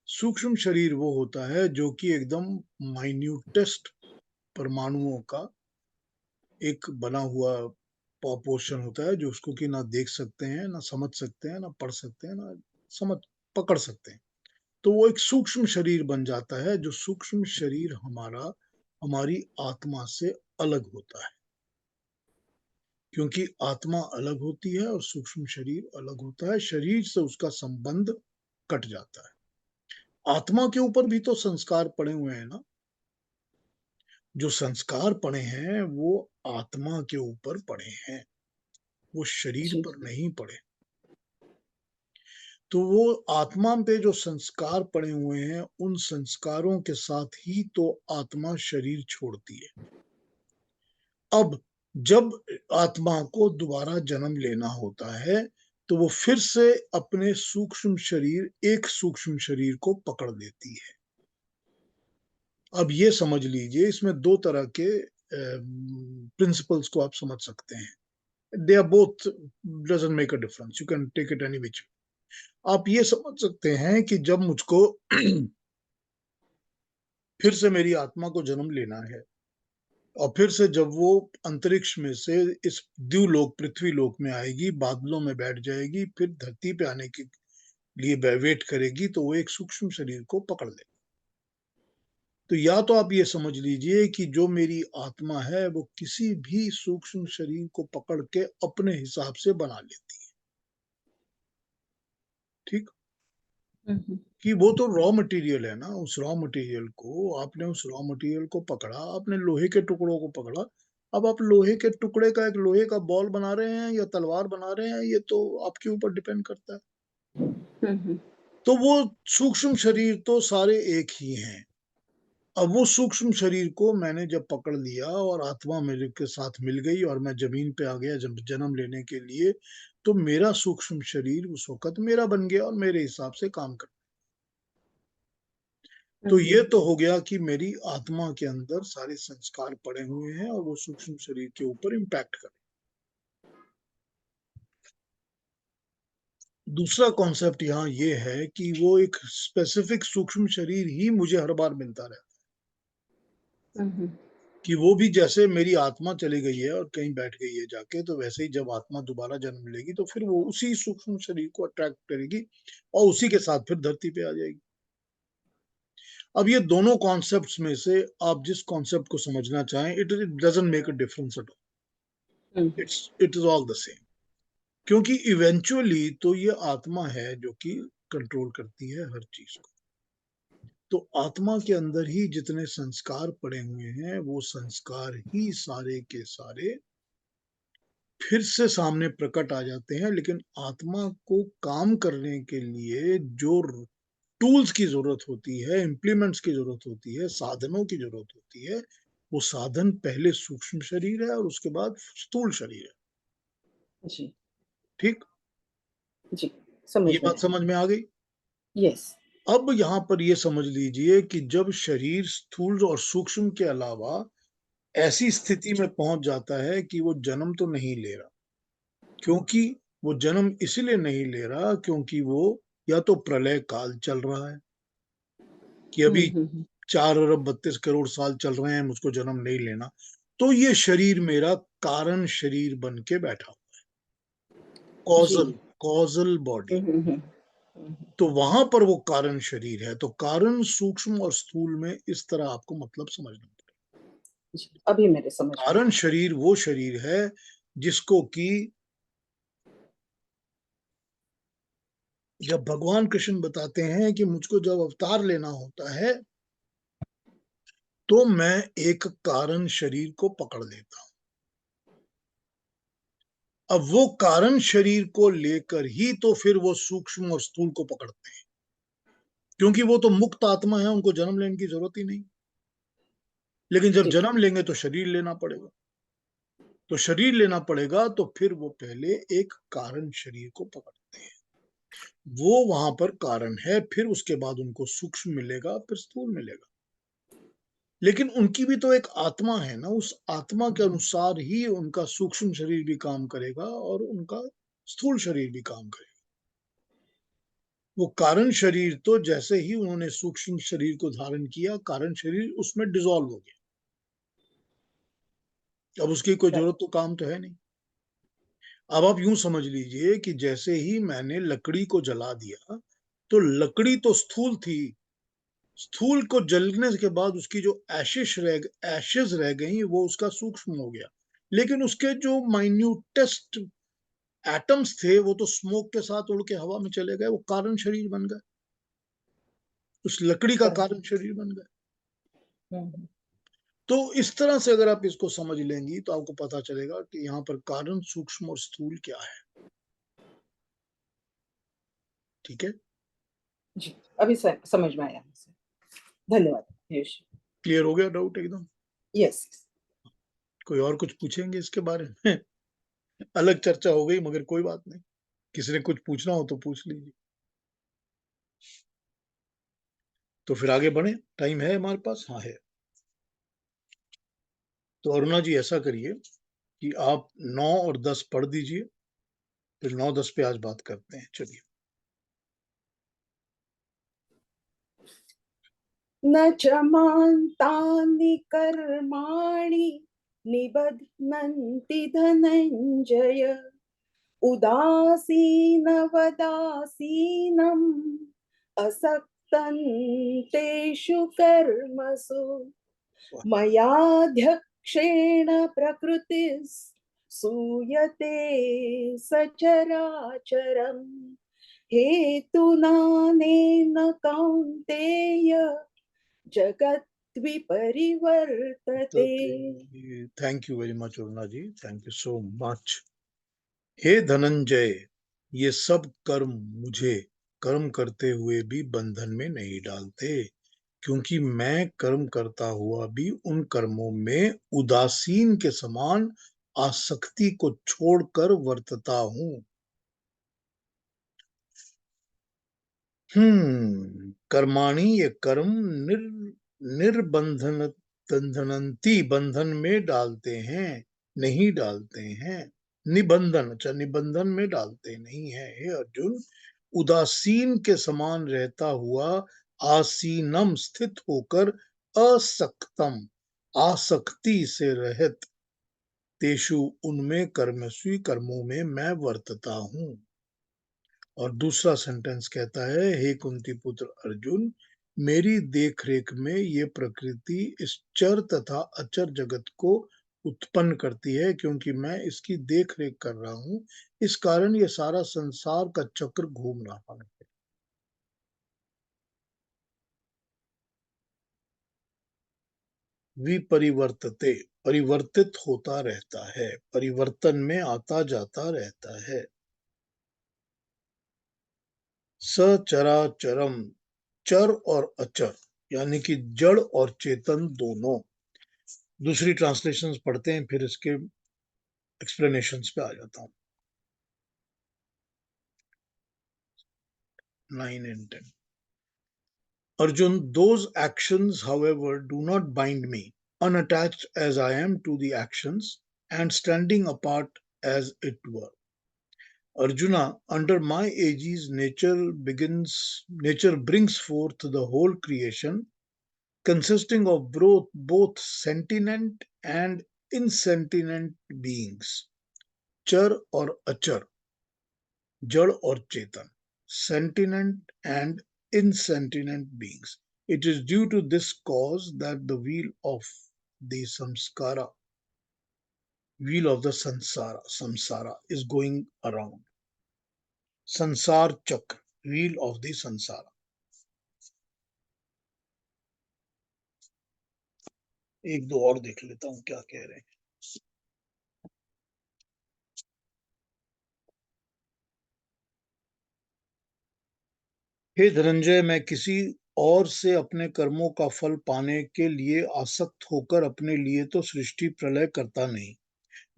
सूक्ष्म शरीर वो होता है जो कि एकदम माइन्यूटेस्ट परमाणुओं का एक बना हुआ पोर्शन होता है, जो उसको कि ना देख सकते हैं, ना समझ सकते हैं, ना पढ़ सकते हैं, ना समझ पकड़ सकते हैं। तो वो एक सूक्ष्म शरीर बन जाता है, जो सूक्ष्म शरीर हमारा हमारी आत्मा से अलग होता है, क्योंकि आत्मा अलग होती है और सूक्ष्म शरीर अलग होता है। शरीर से उसका संबंध कट जाता है। आत्मा के ऊपर भी तो संस्कार पड़े हुए हैं ना। जो संस्कार पड़े हैं वो आत्मा के ऊपर पड़े हैं, वो शरीर जी। पर नहीं पड़े। तो वो आत्मा पे जो संस्कार पड़े हुए हैं, उन संस्कारों के साथ ही तो आत्मा शरीर छोड़ती है। अब जब आत्मा को दोबारा जन्म लेना होता है, तो वो फिर से अपने सूक्ष्म शरीर, एक सूक्ष्म शरीर को पकड़ लेती है। अब ये समझ लीजिए, इसमें दो तरह के प्रिंसिपल्स को आप समझ सकते हैं। They are both, doesn't make a difference, you can take it any which. आप ये समझ सकते हैं कि जब मुझको फिर से मेरी आत्मा को जन्म लेना है, और फिर से जब वो अंतरिक्ष में से इस द्यूलोक, पृथ्वी लोक में आएगी, बादलों में बैठ जाएगी, फिर धरती पे आने के लिए वेट करेगी, तो वो एक सूक्ष्म शरीर को पकड़ ले। तो या तो आप ये समझ लीजिए कि जो मेरी आत्मा है वो किसी भी सूक्ष्म शरीर को पकड़ के अपने हिसाब से बना लेती है, ठीक, कि वो तो रॉ मटेरियल है ना। उस रॉ मटेरियल को आपने, उस रॉ मटेरियल को पकड़ा, आपने लोहे के टुकड़ों को पकड़ा। अब आप लोहे के टुकड़े का एक लोहे का बॉल बना रहे हैं या तलवार बना रहे हैं, ये तो आपके ऊपर डिपेंड करता है। तो वो सूक्ष्म शरीर तो सारे एक ही हैं। अब वो सूक्ष्म शरीर को मैंने जब पकड़ लिया और आत्मा मेरे के साथ मिल गई और मैं जमीन पे आ गया जब जन्म लेने के लिए, तो मेरा सूक्ष्म शरीर उस वक्त मेरा बन गया और मेरे हिसाब से काम कर। तो ये तो हो गया कि मेरी आत्मा के अंदर सारे संस्कार पड़े हुए हैं और वो सूक्ष्म शरीर के ऊपर इम्पैक्ट कर। दूसरा कॉन्सेप्ट यहाँ ये है कि वो एक स्पेसिफिक सूक्ष्म शरीर ही मुझे हर बार मिलता रहता है, कि वो भी जैसे मेरी आत्मा चली गई है और कहीं बैठ गई है जाके, तो वैसे ही जब आत्मा दोबारा जन्म लेगी तो फिर वो उसी सूक्ष्म शरीर को अट्रैक्ट करेगी और उसी के साथ फिर धरती पे आ जाएगी। अब ये दोनों कॉन्सेप्ट्स में से आप जिस कॉन्सेप्ट को समझना चाहें, it doesn't make a difference at all, it is all the same. क्योंकि इवेंचुअली तो ये आत्मा है जो कि कंट्रोल करती है हर चीज को। तो आत्मा के अंदर ही जितने संस्कार पड़े हुए हैं, वो संस्कार ही सारे के सारे फिर से सामने प्रकट आ जाते हैं। लेकिन आत्मा को काम करने के लिए जो टूल्स की जरूरत होती है, इम्प्लीमेंट्स की जरूरत होती है, साधनों की जरूरत होती है, वो साधन पहले सूक्ष्म शरीर है और उसके बाद स्थूल शरीर है। जी ठीक, जी, समझ ये में बात समझ में आ गई। यस। अब यहाँ पर ये समझ लीजिए कि जब शरीर स्थूल और सूक्ष्म के अलावा ऐसी स्थिति में पहुंच जाता है कि वो जन्म तो नहीं ले रहा, क्योंकि वो जन्म इसलिए नहीं ले रहा क्योंकि वो या तो प्रलय काल चल रहा है कि अभी 4 अरब 32 करोड़ साल चल रहे हैं, मुझको जन्म नहीं लेना, तो ये शरीर मेरा कारण शरीर बन के बैठा हुआ है, जी। Causal causal body. तो वहां पर वो कारण शरीर है। तो कारण, सूक्ष्म और स्थूल में इस तरह आपको मतलब समझना पड़ेगा। जी, अभी मेरे समझ में कारण शरीर वो शरीर है जिसको कि जब भगवान कृष्ण बताते हैं कि मुझको जब अवतार लेना होता है तो मैं एक कारण शरीर को पकड़ लेता हूं। अब वो कारण शरीर को लेकर ही तो फिर वो सूक्ष्म और स्थूल को पकड़ते हैं, क्योंकि वो तो मुक्त आत्मा है, उनको जन्म लेने की जरूरत ही नहीं। लेकिन जब जी जन्म लेंगे तो शरीर लेना पड़ेगा, तो शरीर लेना पड़ेगा तो फिर वो पहले एक कारण शरीर को पकड़ते हैं, वो वहां पर कारण है, फिर उसके बाद उनको सूक्ष्म मिलेगा, फिर स्थूल मिलेगा। लेकिन उनकी भी तो एक आत्मा है ना, उस आत्मा के अनुसार ही उनका सूक्ष्म शरीर भी काम करेगा और उनका स्थूल शरीर भी काम करेगा। वो कारण शरीर तो जैसे ही उन्होंने सूक्ष्म शरीर को धारण किया, कारण शरीर उसमें डिसॉल्व हो गया, अब उसकी कोई जरूरत तो काम तो है नहीं। अब आप यूं समझ लीजिए कि जैसे ही मैंने लकड़ी को जला दिया तो लकड़ी तो स्थूल थी, स्थूल को जलने के बाद उसकी जो एशेज रह गई वो उसका सूक्ष्म हो गया, लेकिन उसके जो माइन्यूटेस्ट एटम्स थे वो तो स्मोक के साथ उड़ के हवा में चले गए, वो कारण शरीर बन गए, उस लकड़ी का कारण शरीर बन गए। तो इस तरह से अगर आप इसको समझ लेंगी तो आपको पता चलेगा कि यहाँ पर कारण, सूक्ष्म और स्थूल क्या है। ठीक है, जी, अभी समझ में आया मुझे। धन्यवाद पीयूष। क्लियर हो गया डाउट एकदम? यस। कोई और कुछ पूछेंगे इसके बारे में? अलग चर्चा हो गई, मगर कोई बात नहीं, किसी ने कुछ पूछना हो तो पूछ लीजिए। तो फिर आगे बढ़े, टाइम है हमारे पास? हाँ है। तो अरुणा जी ऐसा करिए कि आप 9 और 10 पढ़ दीजिए, फिर 9-10 पे आज बात करते हैं। चलिए। न च मान्तानि कर्माणि निबध्नन्ति धनञ्जय उदासीनवदासीनम् असक्तं तेषु कर्मसु मयाध्यक्षेण प्रकृतिः सूयते सचराचरम् हेतुनानेन कौन्तेय जगत् विपरिवर्तते। Thank you very much Aruna ji, thank you so much. हे धनंजय, ये सब कर्म मुझे कर्म करते हुए भी बंधन में नहीं डालते, क्योंकि मैं कर्म करता हुआ भी उन कर्मों में उदासीन के समान आसक्ति को छोड़कर वर्तता हूं। कर्माणि, ये कर्म निर्बंधन बंधनंती, बंधन में डालते हैं, नहीं डालते हैं। निबंधन, अच्छा निबंधन में डालते नहीं है। हे अर्जुन, उदासीन के समान रहता हुआ, आसीनम स्थित होकर, असक्तम आसक्ति से रहित, तेषु उनमें कर्मस्वी कर्मों में मैं वर्तता हूं। और दूसरा सेंटेंस कहता है, हे कुंती पुत्र अर्जुन, मेरी देखरेख में ये प्रकृति इस चर तथा अचर जगत को उत्पन्न करती है, क्योंकि मैं इसकी देखरेख कर रहा हूं, इस कारण ये सारा संसार का चक्र घूम रहा है। विपरिवर्तते, परिवर्तित होता रहता है, परिवर्तन में आता जाता रहता है। सचराचरम, चर और अचर यानी कि जड़ और चेतन दोनों। दूसरी ट्रांसलेशंस पढ़ते हैं, फिर इसके एक्सप्लेनेशंस पे आ जाता हूं। 9 and 10। Arjun, those actions, however, do not bind me, unattached as I am to the actions and standing apart as it were. Arjuna, under my aegis, nature brings forth the whole creation, consisting of both sentient and insentient beings, char or achar, jad or chetan, sentient and insentient beings. It is due to this cause that the wheel of the samsara is going around. संसार चक्र wheel of the संसार। एक दो और देख लेता हूं क्या कह रहे हैं। हे धनंजय, मैं किसी और से अपने कर्मों का फल पाने के लिए आसक्त होकर अपने लिए तो सृष्टि प्रलय करता नहीं।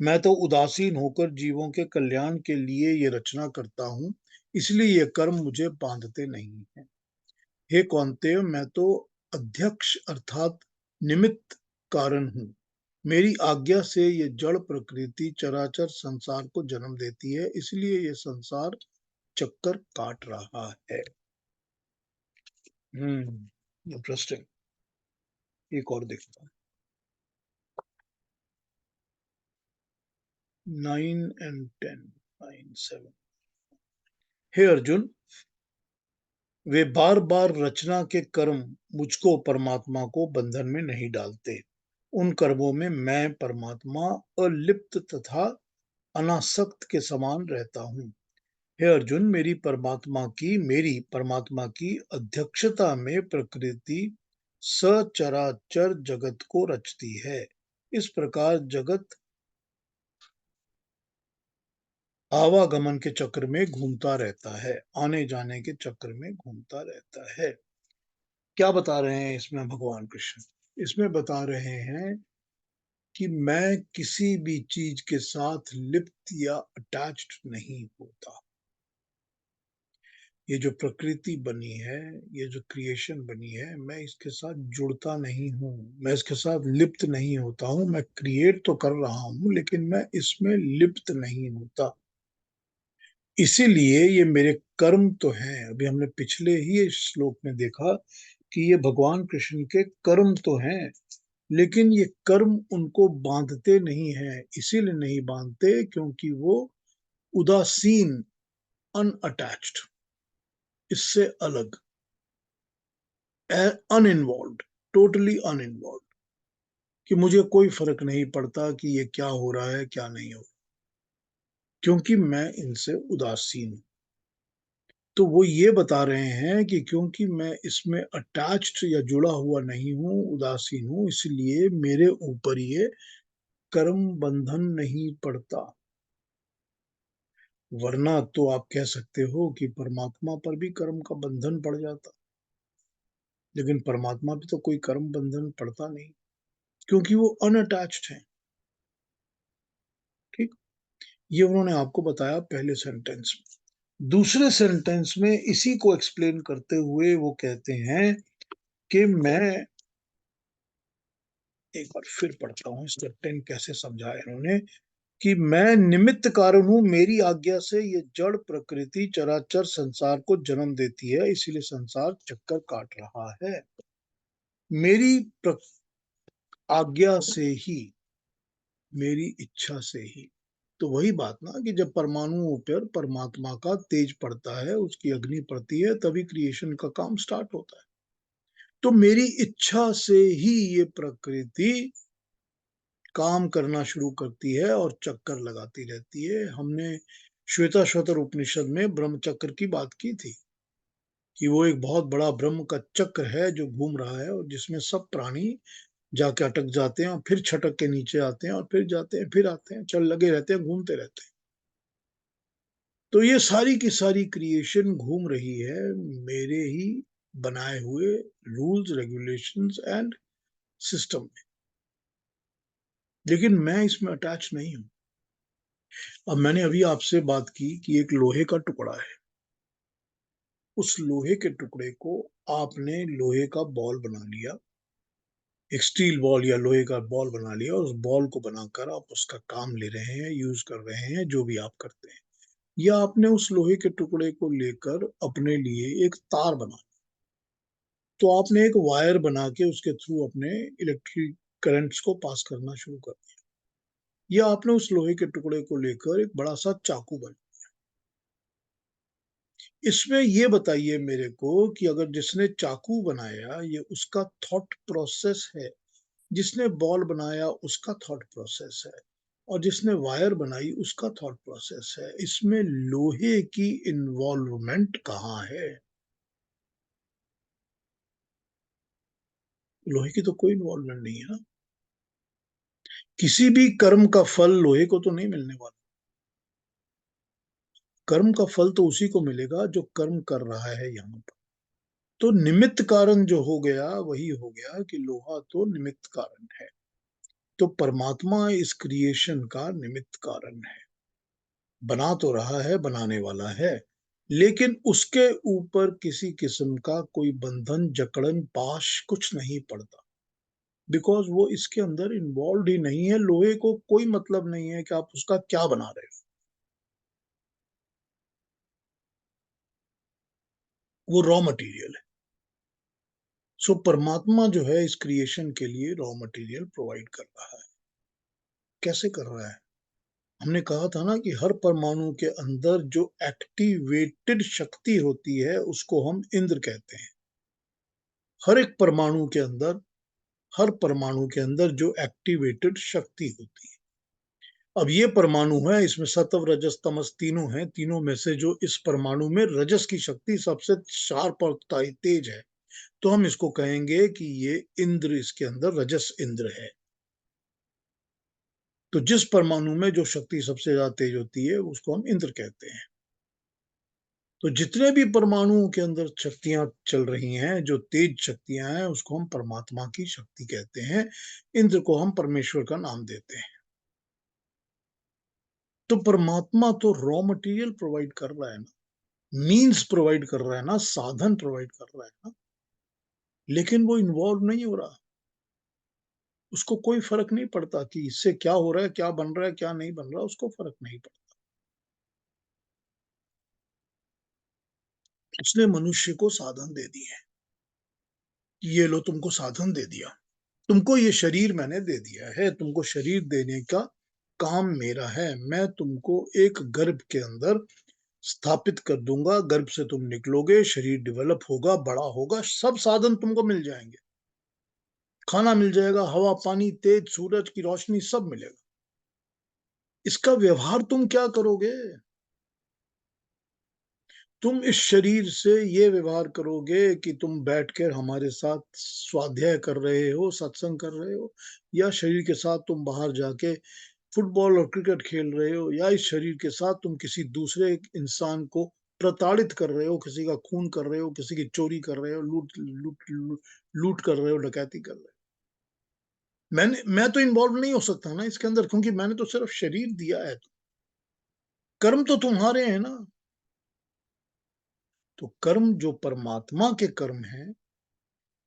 मैं तो उदासीन होकर जीवों के कल्याण के लिए ये रचना करता हूँ, इसलिए ये कर्म मुझे बांधते नहीं है। हे कौन्तेय, मैं तो अध्यक्ष अर्थात निमित्त कारण हूँ। मेरी आज्ञा से ये जड़ प्रकृति चराचर संसार को जन्म देती है, इसलिए ये संसार चक्कर काट रहा है। इंटरेस्टिंग। एक और देखता हूँ। 9 and 10, 9, 7। हे अर्जुन, वे बार बार रचना के कर्म मुझको परमात्मा को बंधन में नहीं डालते। उन कर्मों में मैं परमात्मा अलिप्त तथा अनासक्त के समान रहता हूँ। हे अर्जुन, मेरी परमात्मा की अध्यक्षता में प्रकृति सचराचर जगत को रचती है। इस प्रकार जगत आवागमन के चक्र में घूमता रहता है, आने जाने के चक्र में घूमता रहता है। क्या बता रहे हैं इसमें भगवान कृष्ण? इसमें बता रहे हैं कि मैं किसी भी चीज के साथ लिप्त या अटैच्ड नहीं होता। ये जो प्रकृति बनी है, ये जो क्रिएशन बनी है, मैं इसके साथ जुड़ता नहीं हूँ, मैं इसके साथ लिप्त नहीं होता हूँ। मैं क्रिएट तो कर रहा हूँ, लेकिन मैं इसमें लिप्त नहीं होता। इसीलिए ये मेरे कर्म तो हैं। अभी हमने पिछले ही इस श्लोक में देखा कि ये भगवान कृष्ण के कर्म तो हैं, लेकिन ये कर्म उनको बांधते नहीं है। इसीलिए नहीं बांधते क्योंकि वो उदासीन, अनअटैच्ड, इससे अलग, अनइन्वॉल्व, टोटली अनइन्वॉल्व, कि मुझे कोई फर्क नहीं पड़ता कि ये क्या हो रहा है क्या नहीं हो रहा, क्योंकि मैं इनसे उदासीन हूं। तो वो ये बता रहे हैं कि क्योंकि मैं इसमें अटैच्ड या जुड़ा हुआ नहीं हूं, उदासीन हूं, इसलिए मेरे ऊपर ये कर्म बंधन नहीं पड़ता। वरना तो आप कह सकते हो कि परमात्मा पर भी कर्म का बंधन पड़ जाता, लेकिन परमात्मा पे तो कोई कर्म बंधन पड़ता नहीं, क्योंकि वो अनअटैच्ड है। ठीक, ये उन्होंने आपको बताया पहले सेंटेंस में। दूसरे सेंटेंस में इसी को एक्सप्लेन करते हुए वो कहते हैं कि मैं एक बार फिर पढ़ता हूँ इसका 10 कैसे समझाया इन्होंने, कि मैं निमित्त कारण हूं, मेरी आज्ञा से ये जड़ प्रकृति चराचर संसार को जन्म देती है, इसीलिए संसार चक्कर काट रहा है। मेरी आज्ञा से ही, मेरी इच्छा से ही। तो वही बात ना कि जब परमाणुओं पर परमात्मा का तेज पड़ता है, उसकी अग्नि पड़ती है, तभी क्रिएशन का काम स्टार्ट होता है। तो मेरी इच्छा से ही ये प्रकृति काम करना शुरू करती है और चक्कर लगाती रहती है। हमने श्वेताश्वतर उपनिषद में ब्रह्म चक्र की बात की थी कि वो एक बहुत बड़ा ब्रह्म का चक्र है जो घूम रहा है, और जिसमें सब प्राणी जाके अटक जाते हैं और फिर छटक के नीचे आते हैं और फिर जाते हैं, फिर आते हैं, चल लगे रहते हैं, घूमते रहते हैं। तो ये सारी की सारी क्रिएशन घूम रही है मेरे ही बनाए हुए रूल्स, रेगुलेशंस एंड सिस्टम में, लेकिन मैं इसमें अटैच नहीं हूं। अब मैंने अभी आपसे बात की कि एक लोहे का टुकड़ा है, उस लोहे के टुकड़े को आपने लोहे का बॉल बना लिया, एक स्टील बॉल या लोहे का बॉल बना लिया, और उस बॉल को बनाकर आप उसका काम ले रहे हैं, यूज कर रहे हैं, जो भी आप करते हैं। या आपने उस लोहे के टुकड़े को लेकर अपने लिए एक तार बना, तो आपने एक वायर बना के उसके थ्रू अपने इलेक्ट्रिक करंट्स को पास करना शुरू कर दिया। या आपने उस लोहे के टुकड़े को लेकर एक बड़ा सा चाकू बना। इसमें ये बताइए मेरे को कि अगर जिसने चाकू बनाया ये उसका थॉट प्रोसेस है, जिसने बॉल बनाया उसका थॉट प्रोसेस है, और जिसने वायर बनाई उसका थॉट प्रोसेस है। इसमें लोहे की इन्वॉल्वमेंट कहाँ है? लोहे की तो कोई इन्वॉल्वमेंट नहीं है ना। किसी भी कर्म का फल लोहे को तो नहीं मिलने वाला। कर्म का फल तो उसी को मिलेगा जो कर्म कर रहा है यहाँ पर। तो निमित्त कारण जो हो गया वही हो गया कि लोहा तो निमित्त कारण है। तो परमात्मा इस क्रिएशन का निमित्त कारण है। बना तो रहा है, बनाने वाला है, लेकिन उसके ऊपर किसी किस्म का कोई बंधन, जकड़न, पाश कुछ नहीं पड़ता, बिकॉज वो इसके अंदर इन्वॉल्व ही नहीं है। लोहे को कोई मतलब नहीं है कि आप उसका क्या बना रहे हो, वो रॉ मटेरियल है। सो परमात्मा जो है इस क्रिएशन के लिए रॉ मटेरियल प्रोवाइड कर रहा है। कैसे कर रहा है? हमने कहा था ना कि हर परमाणु के अंदर जो एक्टिवेटेड शक्ति होती है उसको हम इंद्र कहते हैं। हर एक परमाणु के अंदर, हर परमाणु के अंदर जो एक्टिवेटेड शक्ति होती है। अब ये परमाणु है, इसमें सत्व रजस तमस तीनों हैं। तीनों में से जो इस परमाणु में रजस की शक्ति सबसे शार्प और तेज है, तो हम इसको कहेंगे कि ये इंद्र, इसके अंदर रजस इंद्र है। तो जिस परमाणु में जो शक्ति सबसे ज्यादा तेज होती है उसको हम इंद्र कहते हैं। तो जितने भी परमाणुओं के अंदर शक्तियां चल रही हैं, जो तेज शक्तियां हैं, उसको हम परमात्मा की शक्ति कहते हैं। इंद्र को हम परमेश्वर का नाम देते हैं। तो परमात्मा तो रॉ मटेरियल प्रोवाइड कर रहा है ना, मीन्स प्रोवाइड कर रहा है ना, साधन प्रोवाइड कर रहा है ना, लेकिन वो इन्वॉल्व नहीं हो रहा। उसको कोई फर्क नहीं पड़ता कि इससे क्या हो रहा है, क्या बन रहा है, क्या नहीं बन रहा, उसको फर्क नहीं पड़ता। उसने मनुष्य को साधन दे दिए। ये लो, तुमको साधन दे दिया, तुमको ये शरीर मैंने दे दिया है, तुमको शरीर देने का काम मेरा है। मैं तुमको एक गर्भ के अंदर स्थापित कर दूंगा, गर्भ से तुम निकलोगे, शरीर डेवलप होगा, बड़ा होगा, सब साधन तुमको मिल जाएंगे। खाना मिल जाएगा, हवा पानी, तेज सूरज की रोशनी, सब मिलेगा। इसका व्यवहार तुम क्या करोगे? तुम इस शरीर से ये व्यवहार करोगे कि तुम बैठकर हमारे साथ स्वाध्याय कर रहे हो, सत्संग कर रहे हो, या शरीर के साथ तुम बाहर जाके फुटबॉल और क्रिकेट खेल रहे हो, या इस शरीर के साथ तुम किसी दूसरे इंसान को प्रताड़ित कर रहे हो, किसी का खून कर रहे हो, किसी की चोरी कर रहे हो, लूट लूट लूट, लूट कर रहे हो, डकैती कर रहे हो। मैं तो इन्वॉल्व नहीं हो सकता ना इसके अंदर, क्योंकि मैंने तो सिर्फ शरीर दिया है। तो कर्म तो तुम्हारे हैं ना। तो कर्म जो परमात्मा के कर्म हैं,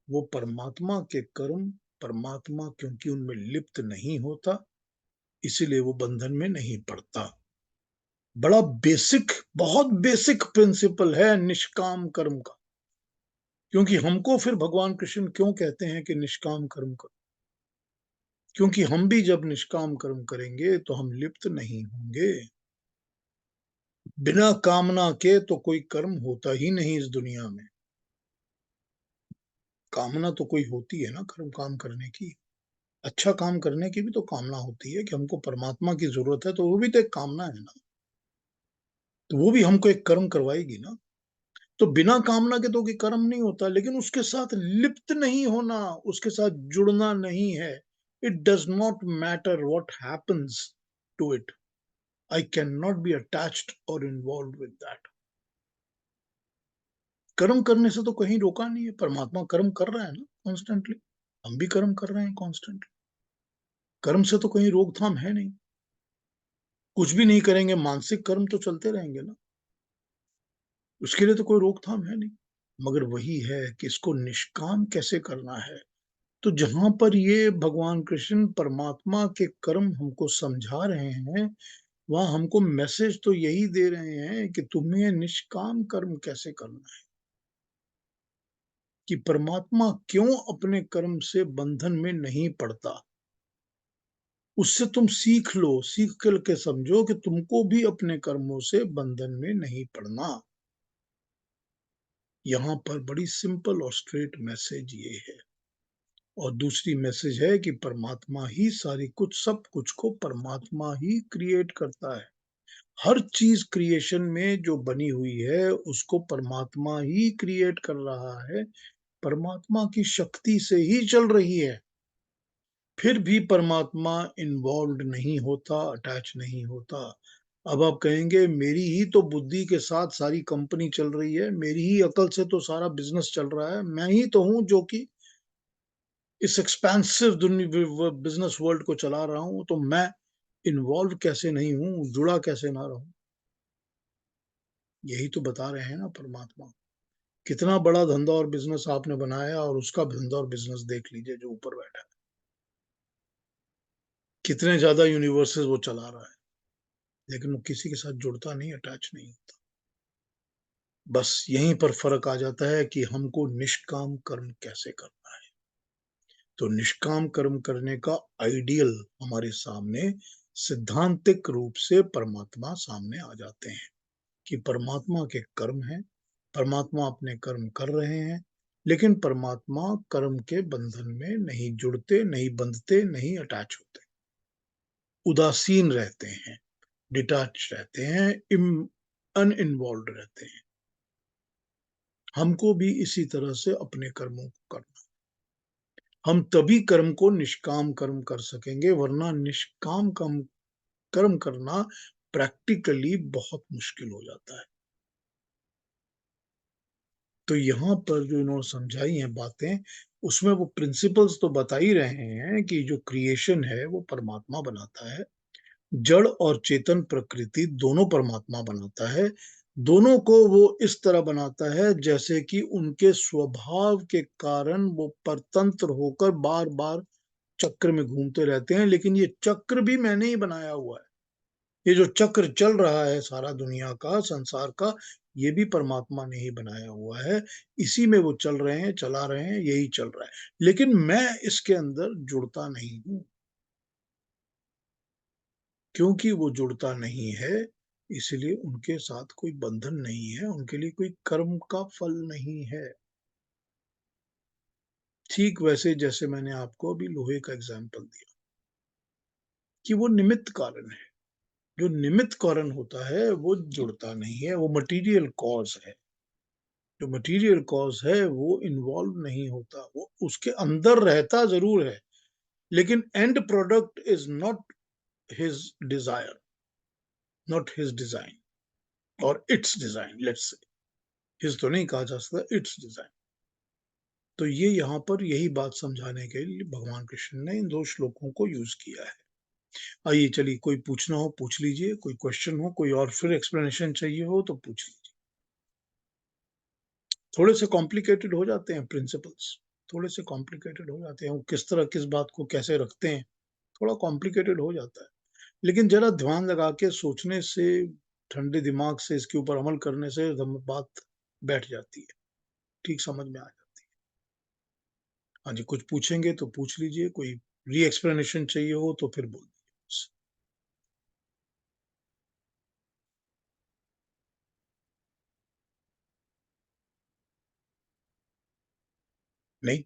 वो परमात्मा के कर्म, परमात्मा क्योंकि उनमें लिप्त नहीं होता, इसीलिए वो बंधन में नहीं पड़ता। बड़ा बेसिक, बहुत बेसिक प्रिंसिपल है निष्काम कर्म का। क्योंकि हमको फिर भगवान कृष्ण क्यों कहते हैं कि निष्काम कर्म करो? क्योंकि हम भी जब निष्काम कर्म करेंगे तो हम लिप्त नहीं होंगे। बिना कामना के तो कोई कर्म होता ही नहीं इस दुनिया में। कामना तो कोई होती है ना कर्म, काम करने की, अच्छा काम करने की भी तो कामना होती है कि हमको परमात्मा की जरूरत है, तो वो भी तो एक कामना है ना। तो वो भी हमको एक कर्म करवाएगी ना। तो बिना कामना के तो कोई कर्म नहीं होता, लेकिन उसके साथ लिप्त नहीं होना, उसके साथ जुड़ना नहीं है। It does not matter what happens to it, I can not be attached और इन्वॉल्व विद दैट। कर्म करने से तो कहीं रोका नहीं है। परमात्मा कर्म कर रहा है ना कॉन्स्टेंटली, हम भी कर्म कर रहे हैं कॉन्स्टेंटली। कर्म से तो कहीं रोकथाम है नहीं। कुछ भी नहीं करेंगे, मानसिक कर्म तो चलते रहेंगे ना, उसके लिए तो कोई रोकथाम है नहीं। मगर वही है कि इसको निष्काम कैसे करना है। तो जहां पर ये भगवान कृष्ण परमात्मा के कर्म हमको समझा रहे हैं, वहां हमको मैसेज तो यही दे रहे हैं कि तुम्हें निष्काम कर्म कैसे करना है। कि परमात्मा क्यों अपने कर्म से बंधन में नहीं पड़ता, उससे तुम सीख लो, सीख करके समझो कि तुमको भी अपने कर्मों से बंधन में नहीं पड़ना। यहां पर बड़ी सिंपल और स्ट्रेट मैसेज ये है। और दूसरी मैसेज है कि परमात्मा ही सारी कुछ, सब कुछ को परमात्मा ही क्रिएट करता है। हर चीज क्रिएशन में जो बनी हुई है उसको परमात्मा ही क्रिएट कर रहा है, परमात्मा की शक्ति से ही चल रही है। फिर भी परमात्मा इन्वॉल्व नहीं होता, अटैच नहीं होता। अब आप कहेंगे मेरी ही तो बुद्धि के साथ सारी कंपनी चल रही है, मेरी ही अकल से तो सारा बिजनेस चल रहा है, मैं ही तो हूं जो कि इस एक्सपेंसिव बिजनेस वर्ल्ड को चला रहा हूं, तो मैं इन्वॉल्व कैसे नहीं हूं, जुड़ा कैसे ना रहूं? यही तो बता रहे हैं ना परमात्मा। कितना बड़ा धंधा और बिजनेस आपने बनाया और उसका धंधा और बिजनेस देख लीजिए जो ऊपर बैठा है, कितने ज्यादा यूनिवर्सेस वो चला रहा है, लेकिन वो किसी के साथ जुड़ता नहीं, अटैच नहीं होता। बस यहीं पर फर्क आ जाता है कि हमको निष्काम कर्म कैसे करना है। तो निष्काम कर्म करने का आइडियल हमारे सामने सिद्धांतिक रूप से परमात्मा सामने आ जाते हैं कि परमात्मा के कर्म हैं, परमात्मा अपने कर्म कर रहे हैं, लेकिन परमात्मा कर्म के बंधन में नहीं जुड़ते, नहीं बंधते, नहीं अटैच होते, उदासीन रहते हैं, डिटैच रहते हैं, अनइन्वॉल्व रहते हैं। हमको भी इसी तरह से अपने कर्मों को करना, हम तभी कर्म को निष्काम कर्म कर सकेंगे, वरना निष्काम कर्म करना प्रैक्टिकली बहुत मुश्किल हो जाता है। तो यहाँ पर जो इन्होंने समझाई हैं बातें, उसमें वो प्रिंसिपल्स तो बता ही रहे हैं कि जो क्रिएशन है वो परमात्मा बनाता है, जड़ और चेतन प्रकृति दोनों परमात्मा बनाता है। दोनों को वो इस तरह बनाता है जैसे कि उनके स्वभाव के कारण वो परतंत्र होकर बार बार चक्र में घूमते रहते हैं, लेकिन ये चक्र भी मैंने ही बनाया हुआ है। ये जो चक्र चल रहा है सारा दुनिया का, संसार का, ये भी परमात्मा ने ही बनाया हुआ है। इसी में वो चल रहे हैं, चला रहे हैं, यही चल रहा है, लेकिन मैं इसके अंदर जुड़ता नहीं हूं। क्योंकि वो जुड़ता नहीं है, इसलिए उनके साथ कोई बंधन नहीं है, उनके लिए कोई कर्म का फल नहीं है। ठीक वैसे जैसे मैंने आपको अभी लोहे का एग्जाम्पल दिया कि वो निमित्त कारण है। जो निमित्त कारण होता है वो जुड़ता नहीं है, वो मटेरियल कॉज है। जो मटेरियल कॉज है वो इन्वॉल्व नहीं होता, वो उसके अंदर रहता जरूर है, लेकिन end product is not his desire, not his design और it's design, let's say. His तो नहीं कहा जा सकता, इट्स डिजाइन। तो ये यहाँ पर यही बात समझाने के लिए भगवान कृष्ण ने इन दो श्लोकों को यूज किया है। आइए चलिए, कोई पूछना हो पूछ लीजिए, कोई क्वेश्चन हो, कोई और फिर एक्सप्लेनेशन चाहिए हो तो पूछ लीजिए। थोड़े से कॉम्प्लिकेटेड हो जाते हैं प्रिंसिपल्स, थोड़े से कॉम्प्लिकेटेड हो जाते हैं, वो किस तरह किस बात को कैसे रखते हैं, थोड़ा कॉम्प्लिकेटेड हो जाता है। लेकिन जरा ध्यान लगा के सोचने से, ठंडे दिमाग से इसके ऊपर अमल करने से बात बैठ जाती है, ठीक समझ में आ जाती है। हाँ जी, कुछ पूछेंगे तो पूछ लीजिए, कोई री एक्सप्लेनेशन चाहिए हो तो फिर बोल दीजिए। नहीं,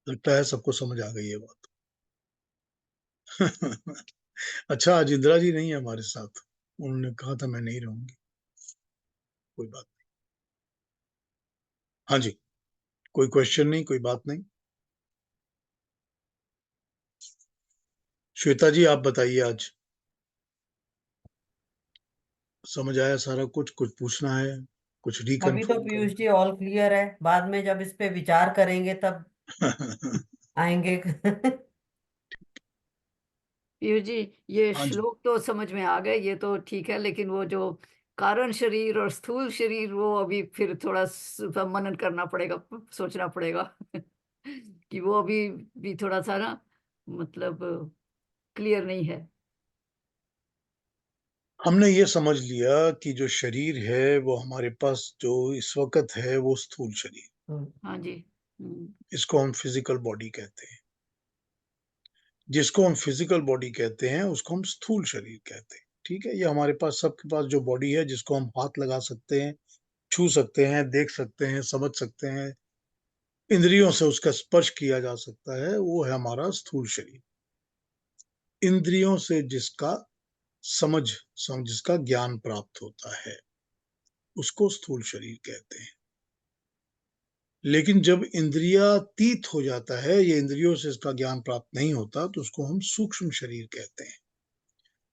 लगता है सबको समझ आ गई ये बात। अच्छा, आज इंदिरा जी नहीं है हमारे साथ, उन्होंने कहा था मैं नहीं रहूंगी, कोई बात नहीं। हाँ जी, कोई क्वेश्चन नहीं, कोई बात नहीं। श्वेता जी आप बताइए, आज समझ आया सारा कुछ? कुछ पूछना है, कुछ अभी तो रिकन्फर्म पीयूष जी करना ऑल क्लियर है, बाद में जब इस पे विचार करेंगे तब है? आएंगे। पीयूष जी, ये हाँ जी, श्लोक तो समझ में आ गए, ये तो ठीक है, लेकिन वो जो कारण शरीर और स्थूल शरीर, वो अभी फिर थोड़ा मनन करना पड़ेगा, सोचना पड़ेगा। कि वो अभी भी थोड़ा सा ना, मतलब क्लियर नहीं है। हमने ये समझ लिया कि जो शरीर है वो हमारे पास जो इस वक्त है वो स्थूल शरीर, हाँ जी। हम्म। इसको हम फिजिकल बॉडी कहते हैं। जिसको हम फिजिकल बॉडी कहते हैं उसको हम स्थूल शरीर कहते हैं। ठीक है, ये हमारे पास सबके पास जो बॉडी है जिसको हम हाथ लगा सकते हैं, छू सकते हैं, देख सकते हैं, समझ सकते हैं, इंद्रियों से उसका स्पर्श किया जा सकता है, वो है हमारा स्थूल शरीर। इंद्रियों से जिसका समझ जिसका ज्ञान प्राप्त होता है उसको स्थूल शरीर कहते हैं। लेकिन जब इंद्रियातीत हो जाता है, ये इंद्रियों से इसका ज्ञान प्राप्त नहीं होता, तो उसको हम सूक्ष्म शरीर कहते हैं।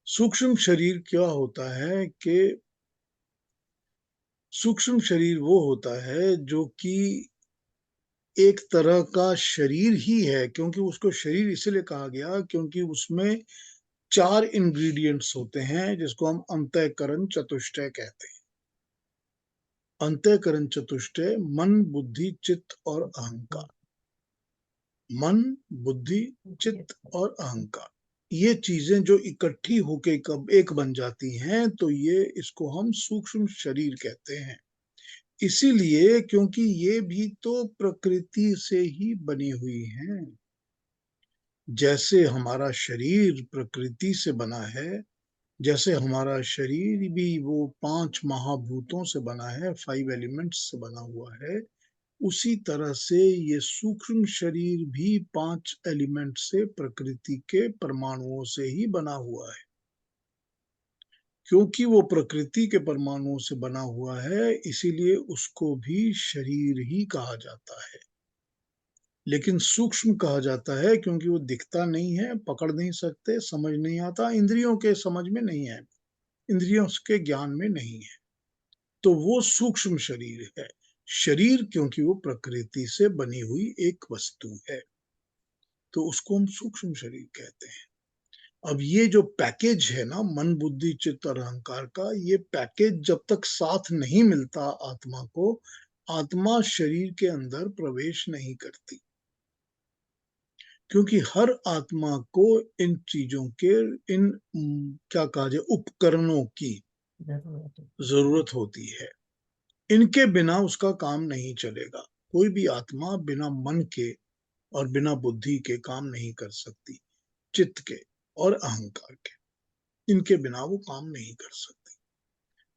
सूक्ष्म शरीर क्या होता है कि सूक्ष्म शरीर वो होता है जो कि एक तरह का शरीर ही है, क्योंकि उसको शरीर इसलिए कहा गया क्योंकि उसमें 4 इंग्रेडिएंट्स होते हैं जिसको हम अंतःकरण चतुष्टय कहते हैं। अंतःकरण चतुष्टय मन, बुद्धि, चित्त और अहंकार। मन, बुद्धि, चित्त और अहंकार, ये चीजें जो इकट्ठी होके कब एक बन जाती हैं, तो ये इसको हम सूक्ष्म शरीर कहते हैं। इसीलिए क्योंकि ये भी तो प्रकृति से ही बनी हुई हैं। जैसे हमारा शरीर प्रकृति से बना है, जैसे हमारा शरीर भी वो 5 महाभूतों से बना है, 5 एलिमेंट्स से बना हुआ है, उसी तरह से ये सूक्ष्म शरीर भी 5 एलिमेंट से, प्रकृति के परमाणुओं से ही बना हुआ है। क्योंकि वो प्रकृति के परमाणुओं से बना हुआ है, इसीलिए उसको भी शरीर ही कहा जाता है। लेकिन सूक्ष्म कहा जाता है क्योंकि वो दिखता नहीं है, पकड़ नहीं सकते, समझ नहीं आता, इंद्रियों के समझ में नहीं है, इंद्रियों के ज्ञान में नहीं है, तो वो सूक्ष्म शरीर है। शरीर क्योंकि वो प्रकृति से बनी हुई एक वस्तु है, तो उसको हम सूक्ष्म शरीर कहते हैं। अब ये जो पैकेज है ना, मन, बुद्धि, चित्त और अहंकार का, ये पैकेज जब तक साथ नहीं मिलता आत्मा को, आत्मा शरीर के अंदर प्रवेश नहीं करती। क्योंकि हर आत्मा को इन चीजों के, इन क्या कहा जाए, उपकरणों की जरूरत होती है। इनके बिना उसका काम नहीं चलेगा। कोई भी आत्मा बिना मन के और बिना बुद्धि के काम नहीं कर सकती, चित्त के और अहंकार के, इनके बिना वो काम नहीं कर सकती।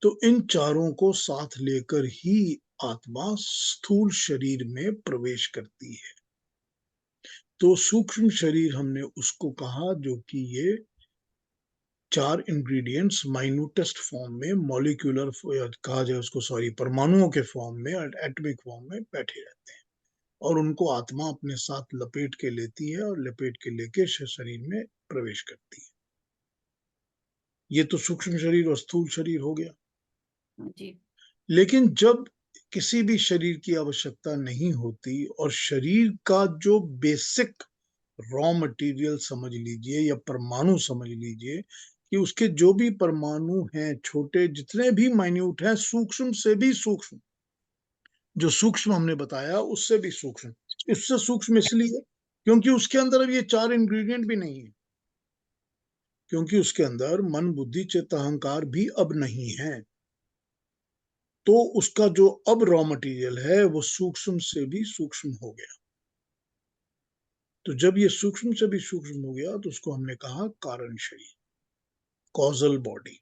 तो इन चारों को साथ लेकर ही आत्मा स्थूल शरीर में प्रवेश करती है। तो सूक्ष्म शरीर हमने उसको कहा जो कि ये 4 इंग्रेडिएंट्स माइन्यूटेस्ट फॉर्म में, मॉलिक्यूलर कहा जाए उसको, सॉरी, परमाणुओं के फॉर्म में, एटॉमिक फॉर्म में बैठे रहते हैं, और उनको आत्मा अपने साथ लपेट के लेती है और लपेट के लेके शरीर में प्रवेश करती है। ये तो सूक्ष्म शरीर और स्थूल शरीर हो गया। जी। लेकिन जब किसी भी शरीर की आवश्यकता नहीं होती और शरीर का जो बेसिक रॉ मटेरियल समझ लीजिए या परमाणु समझ लीजिए, कि उसके जो भी परमाणु हैं, छोटे जितने भी माइन्यूट हैं, सूक्ष्म से भी सूक्ष्म, जो सूक्ष्म हमने बताया उससे भी सूक्ष्म, इससे सूक्ष्म इसलिए क्योंकि उसके अंदर अब ये 4 इंग्रेडिएंट भी नहीं है, क्योंकि उसके अंदर मन, बुद्धि, चित्त, अहंकार भी अब नहीं है। तो उसका जो अब रॉ मटेरियल है वो सूक्ष्म से भी सूक्ष्म हो गया। तो जब ये सूक्ष्म से भी सूक्ष्म हो गया तो उसको हमने कहा कारण शरीर, कॉजल बॉडी,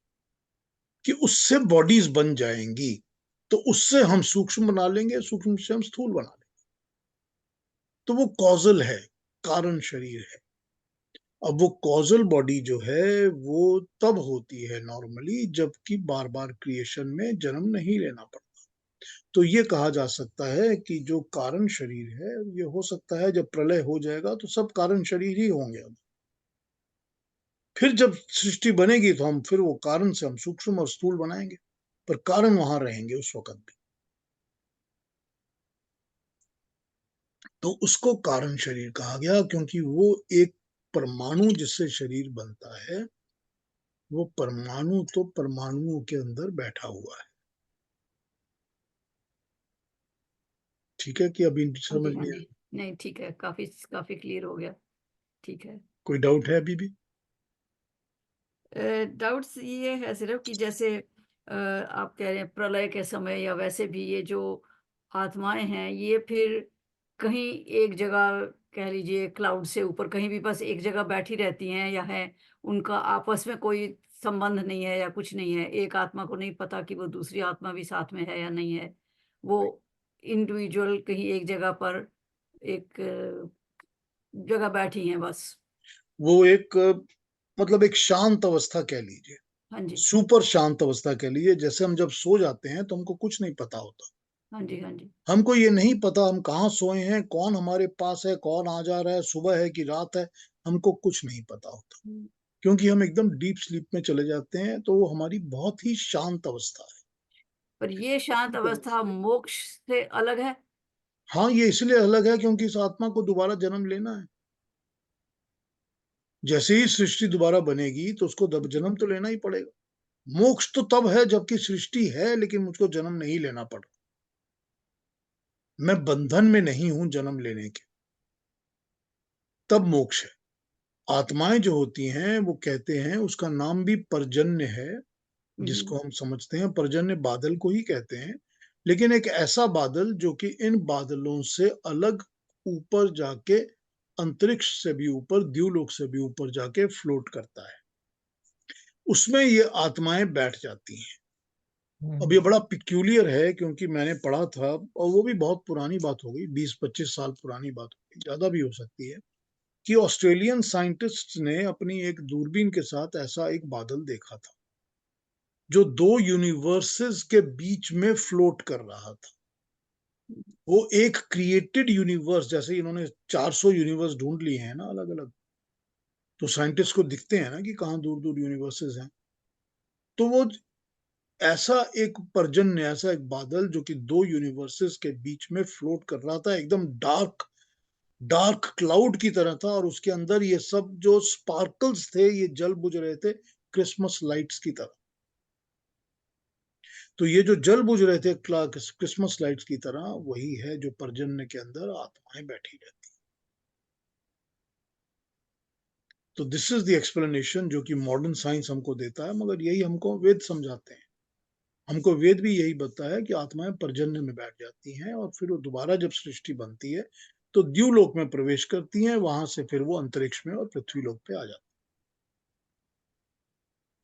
कि उससे बॉडीज बन जाएंगी, तो उससे हम सूक्ष्म बना लेंगे, सूक्ष्म से हम स्थूल बना लेंगे, तो वो कॉजल है, कारण शरीर है। अब वो कॉजल बॉडी जो है वो तब होती है नॉर्मली जबकि बार बार क्रिएशन में जन्म नहीं लेना पड़ता। तो ये कहा जा सकता है कि जो कारण शरीर है, ये हो सकता है जब प्रलय हो जाएगा तो सब कारण शरीर ही होंगे। फिर जब सृष्टि बनेगी तो हम फिर वो कारण से हम सूक्ष्म और स्थूल बनाएंगे, पर कारण वहां रहेंगे उस वक्त भी। तो उसको कारण शरीर कहा गया क्योंकि वो एक परमाणु जिससे शरीर बनता है, वो परमाणु तो परमाणुओं के अंदर बैठा हुआ है। ठीक है कि अभी समझ जी में आया? जी, नहीं ठीक है, काफी काफी क्लियर हो गया। ठीक है। कोई डाउट है अभी भी? डाउट्स ये है सिर्फ कि जैसे आप कह रहे हैं प्रलय के समय या वैसे भी ये जो आत्माएं हैं ये फिर कहीं एक जगह कह लीजिए क्लाउड से ऊपर कहीं भी बस एक जगह बैठी रहती हैं या है, उनका आपस में कोई संबंध नहीं है या कुछ नहीं है। एक आत्मा को नहीं पता कि वो दूसरी आत्मा भी साथ में है या नहीं है। वो इंडिविजुअल कहीं एक जगह पर एक जगह बैठी हैं बस। वो एक मतलब एक शांत अवस्था कह लीजिए, हाँ जी। सुपर शांत अवस्था कह लीजिए। जैसे हम जब सो जाते हैं तो हमको कुछ नहीं पता होता। हाँ जी, हाँ जी। हमको ये नहीं पता हम कहाँ सोए हैं, कौन हमारे पास है, कौन आ जा रहा है, सुबह है कि रात है, हमको कुछ नहीं पता होता। हुँ, क्योंकि हम एकदम डीप स्लीप में चले जाते हैं, तो वो हमारी बहुत ही शांत अवस्था है। पर ये शांत अवस्था मोक्ष से अलग है? हाँ, ये इसलिए अलग है क्योंकि इस आत्मा को दोबारा जन्म लेना है। जैसे ही सृष्टि दोबारा बनेगी तो उसको दब जन्म तो लेना ही पड़ेगा। मोक्ष तो तब है जबकि सृष्टि है लेकिन मुझको जन्म नहीं लेना पड़ रहा। मैं बंधन में नहीं हूँ जन्म लेने के, तब मोक्ष है। आत्माएँ जो होती हैं वो कहते हैं उसका नाम भी पर्जन्य है, हुँ, जिसको हुँ। हम समझते हैं पर्जन्य बादल को ही कहते हैं। लेकिन एक ऐसा बादल जो कि इन बादलों से अलग ऊपर जाके अंतरिक्ष से भी ऊपर, द्युलोक से भी ऊपर जाके फ्लोट करता है। उसमें ये आत्माएँ बैठ जाती हैं। अब ये बड़ा पिक्यूलियर है क्योंकि मैंने पढ़ा था और वो भी बहुत पुरानी बात हो गई, 20-25 साल पुरानी बात हो गई, ज़्यादा भी हो सकती है, कि ऑस्ट्रेलियन साइंटिस्ट्स ने अपनी एक दूरबीन के साथ ऐसा एक बादल देखा था, जो 2 यूनिवर्सेस के बीच में फ्लोट कर रहा था। वो एक क्रिएटेड यूनिवर्स, जैसे इन्होंने 400 यूनिवर्स ढूँढ लिए हैं ना अलग-अलग, तो साइंटिस्ट को दिखते हैं ना कि कहाँ दूर-दूर यूनिवर्सेस हैं। तो वो ऐसा एक पर्जन्य, ऐसा एक बादल जो कि 2 यूनिवर्सेस के बीच में फ्लोट कर रहा था, एकदम डार्क डार्क क्लाउड की तरह था और उसके अंदर ये सब जो स्पार्कल्स थे, ये जल बुझ रहे थे क्रिसमस लाइट्स की तरह। तो ये जो जल बुझ रहे थे क्रिसमस लाइट्स की तरह, वही है जो पर्जन्य के अंदर आत्माएँ बैठी रहती हैं। तो दिस इज़ द एक्सप्लेनेशन जो कि मॉडर्न साइंस हमको देता है, मगर यही हमको वेद समझाते हैं। हमको वेद भी यही बताता है कि आत्माएँ पर्जन्य में बैठ जाती हैं और फिर वो दोबारा जब सृष्टि बनती है, तो द्युलोक में प्रवेश करती हैं, वहाँ से फिर वो अंतरिक्ष में और पृथ्वी लोक पे आ जाती हैं।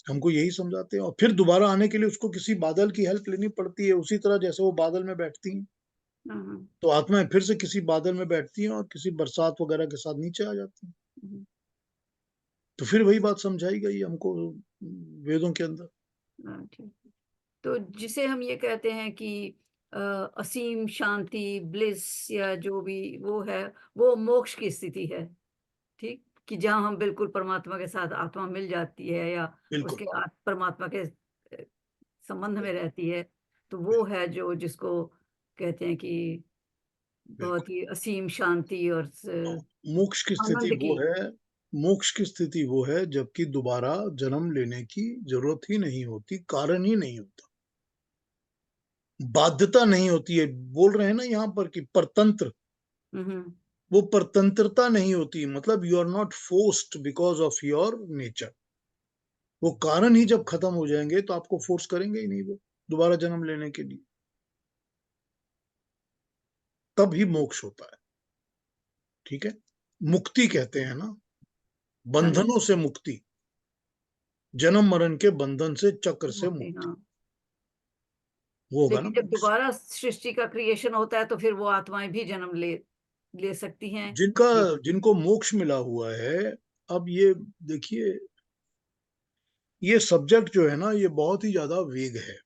हमको यही समझाते हैं और फिर दोबारा आने के लिए उसको किसी बादल की हेल्प लेनी पड़ती है, उसी तरह जैसे वो बादल में बैठती हैं। हाँ, हाँ। तो आत्माएँ फिर से किसी बादल में बैठती हैं और किसी बरसात वगैरह के साथ नीचे आ जाती हैं। हुँ, तो फिर वही बात समझाई गई हमको वेदों के अंदर। हाँ, ठीक। तो जिसे हम ये कहते हैं कि अ, असीम शांति, ब्लिस या जो भी वो है, वो मोक्ष की स्थिति है, ठीक? कि जहाँ हम बिल्कुल परमात्मा के साथ आत्मा मिल जाती है या बिल्कुल, उसके परमात्मा के संबंध में रहती है, तो वो बिल्कुल, है जो जिसको कहते हैं कि बिल्कुल। बहुत ही असीम शांति और हाँ, मोक्ष की स्थिति आनंद वो की। है मोक्ष की स्थिति वो है जबकि दोबारा जन्म लेने की ज़रूरत ही नहीं होती, कारण ही नहीं होता। बाध्यता नहीं होती है, बोल रहे हैं ना यहाँ पर कि परतंत्र, हुँ, हुँ। वो परतंत्रता नहीं होती, मतलब you are not forced because of your nature. वो कारण ही जब खत्म हो जाएँगे तो आपको फोर्स करेंगे ही नहीं वो, दोबारा जन्म लेने के लिए, तब ही मोक्ष होता है, ठीक है? मुक्ति कहते हैं ना, हाँ जी, बंधनों से मुक्ति, जन्म-मरण के बंधन से, चक्र से मुक्ति मुक्ति, हाँ। वो होगा ना लेकिन जब मोक्ष। दोबारा सृष्टि का क्रिएशन होता है तो फिर वो आत्माएँ भी जन्म ले ले सकती हैं। जिनका ये जिनको मोक्ष मिला हुआ है, अब ये देखिए, ये सब्जेक्ट जो है ना, ये बहुत ही ज़्यादा वेग है,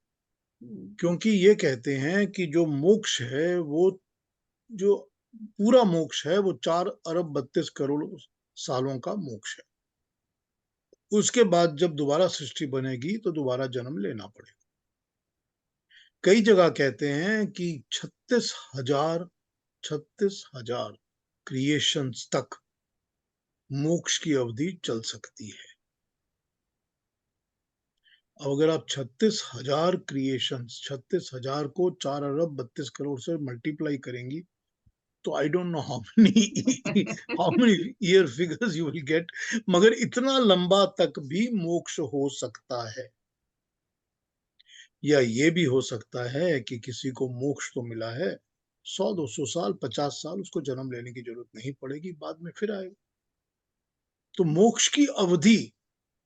हुँ, क्योंकि ये कहते हैं कि जो मोक्ष है, वो जो पूरा मोक्ष है, वो 4 अरब 32 करोड़ सालों का मोक्ष है। उसके बाद जब दोबारा सृष्टि बनेगी, तो दोबारा जन्म लेना पड़ेगा। कई जगह कहते हैं कि 36,000 क्रिएशंस तक मोक्ष की अवधि चल सकती है। अब अगर आप 36,000 क्रिएशंस 36,000 को 4 अरब 32 करोड़ से मल्टीप्लाई करेंगी, तो I don't know how many year figures you will get, मगर इतना लंबा तक भी मोक्ष हो सकता है। या ये भी हो सकता है कि किसी को मोक्ष तो मिला है, 100-200 साल, 50 साल उसको जन्म लेने की जरूरत नहीं पड़ेगी, बाद में फिर आएगा। तो मोक्ष की अवधि,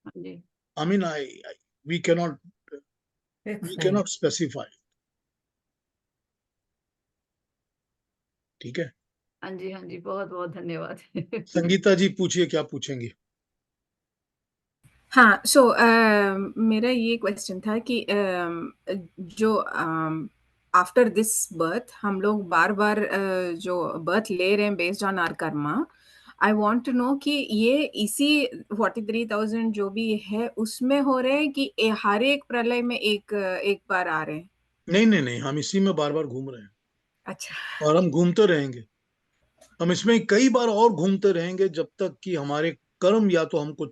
हाँ जी, I mean we cannot fix नहीं। स्पेसिफाई। ठीक है, हाँ जी, हाँ जी, बहुत बहुत धन्यवाद। संगीता जी पूछिए, क्या पूछेंगी? हाँ, सो मेरा ये क्वेश्चन था कि जो आफ्टर दिस बर्थ हम लोग बार बार जो बर्थ ले रहे हैं based on our karma, I want to know कि ये इसी 43,000 जो भी है उसमें हो रहे हैं कि हर एक प्रलय में एक एक बार आ रहे हैं? नहीं नहीं नहीं, हम इसी में बार बार घूम रहे हैं अच्छा, और हम घूमते रहेंगे। हम इसमें कई बार और घूमते रहेंगे जब तक कि हमारे कर्म या तो हमको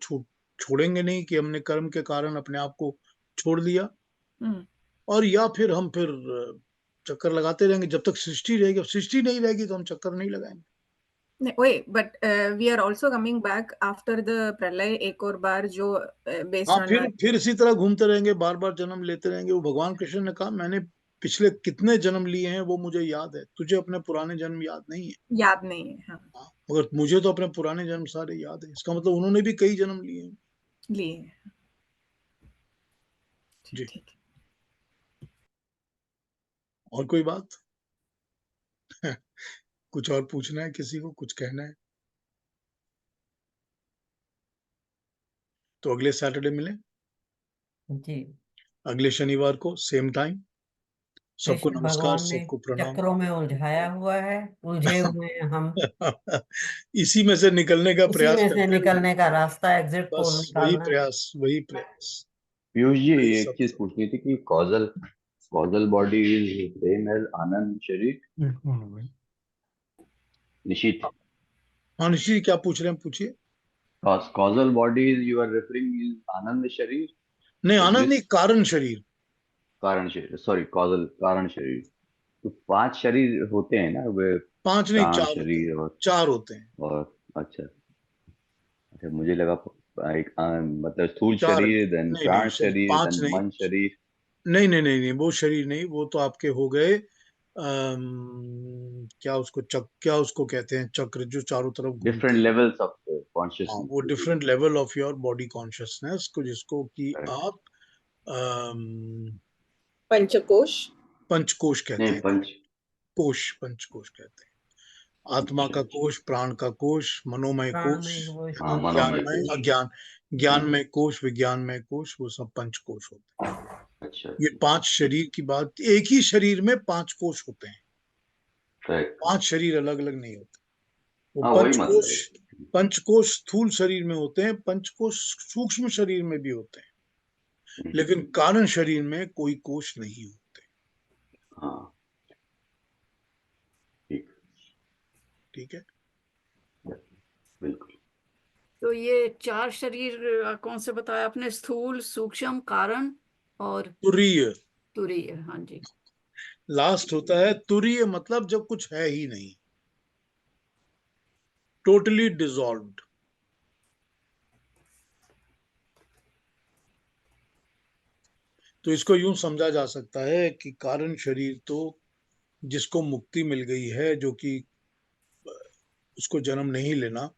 छोड़ेंगे नहीं, कि हमने कर्म के कारण अपने आप को छोड़ दिया, हम्म, और या फिर हम फिर चक्कर लगाते रहेंगे जब तक सृष्टि रहेगी। अब सृष्टि नहीं रहेगी तो हम चक्कर नहीं लगाएंगे। wait, but we are also coming back after the प्रलय एक और बार जो based हाँ, on our फिर इसी तरह घूमते रहेंगे, बार बार जन्म लेते रहेंगे। वो भगवान कृष्ण ने कहा, मैंने पिछले कितने जन्म लिए हैं वो मुझे याद है, तुझे अपने पुराने जन्म याद नहीं है। याद नहीं है, हाँ, हाँ, मगर मुझे तो अपने पुराने जन्म सारे याद है। इसका मतलब उन्होंने भी कई जन्म लिए हैं। लिए हैं। जी, ठीक है। और कोई बात? कुछ और पूछना है, किसी को कुछ कहना है? तो अगले सैटरडे मिलें, जी, अगले शनिवार को सेम टाइम। सबको कृष्ण नमस्कार, भगवान ने सबको प्रणाम। चक्रों में उलझाया हुआ है, उलझे हुए हैं हम। इसी में से निकलने का इसी प्रयास में से करते रहिए। निकलने का रास्ता, एग्जिट पोल बस वही निकालना है। प्रयास, वही प्रयास, पीयूष जी, वही एक सब। चीज पूछनी थी कि causal causal body is same as आनंद शरीर। निशित, हाँ, निश्चित, क्या पूछ रहे हैं, पूछिए। Causal body you are referring is आनंद शरीर, नहीं, द आनंद ब्लिस नहीं, कारण शरीर। कारण शरीर, सॉरी कॉजल कारण शरीर। तो 5 शरीर होते हैं ना वे, 5 नहीं, प्राण 4 होते हैं। शरीर 4 होते हैं। और अच्छा अच्छा, मुझे लगा एक मतलब स्थूल 4 शरीर, देन नहीं नहीं, प्राण शरीर, 5 देन नहीं, मन शरीर। नहीं नहीं नहीं नहीं, वो शरीर नहीं, वो तो आपके हो गए। क्या उसको कहते हैं, चक्र जो चारों तरफ घूमते डिफरेंट हैं। लेवल्स ऑफ हाँ, वो consciousness. Different level of your body consciousness को, जिसको कि करेक्ट। आप पंचकोश। पंचकोश कहते नहीं, हैं। पंच। पंचकोश कहते हैं। आत्मा अच्छा का अच्छा। कोश, प्राण का कोश, मनोमय प्राण कोश, में वो हाँ, स्थूल मनोमय शरीर। ज्ञानमय कोश। अज्ञान, ज्ञानमय कोश, विज्ञानमय कोश, वो सब पंचकोश होते हैं। अच्छा ये अच्छा। 5 शरीर की बात, एक ही शरीर में 5 कोश होते हैं। करेक्ट। 5 शरीर अलग अलग नहीं होते। वो हाँ, वही पंचकोश, मतलब पंचकोश स्थूल शरीर में होते हैं, पंचकोश सूक्ष्म शरीर में भी होते हैं, है। लेकिन कारण शरीर में कोई कोश नहीं होते। हाँ, ठीक। ठीक है। बिल्कुल। तो ये 4 शरीर कौन से बताया आपने? स्थूल, सूक्ष्म, कारण और तुरीय, तुरीय। हाँ जी। लास्ट होता है तुरीय, मतलब जब कुछ है ही नहीं, टोटली डिसॉल्व्ड। तो इसको यूं समझा जा सकता है कि कारण शरीर तो जिसको मुक्ति मिल गई है, जो कि उसको जन्म नहीं लेना,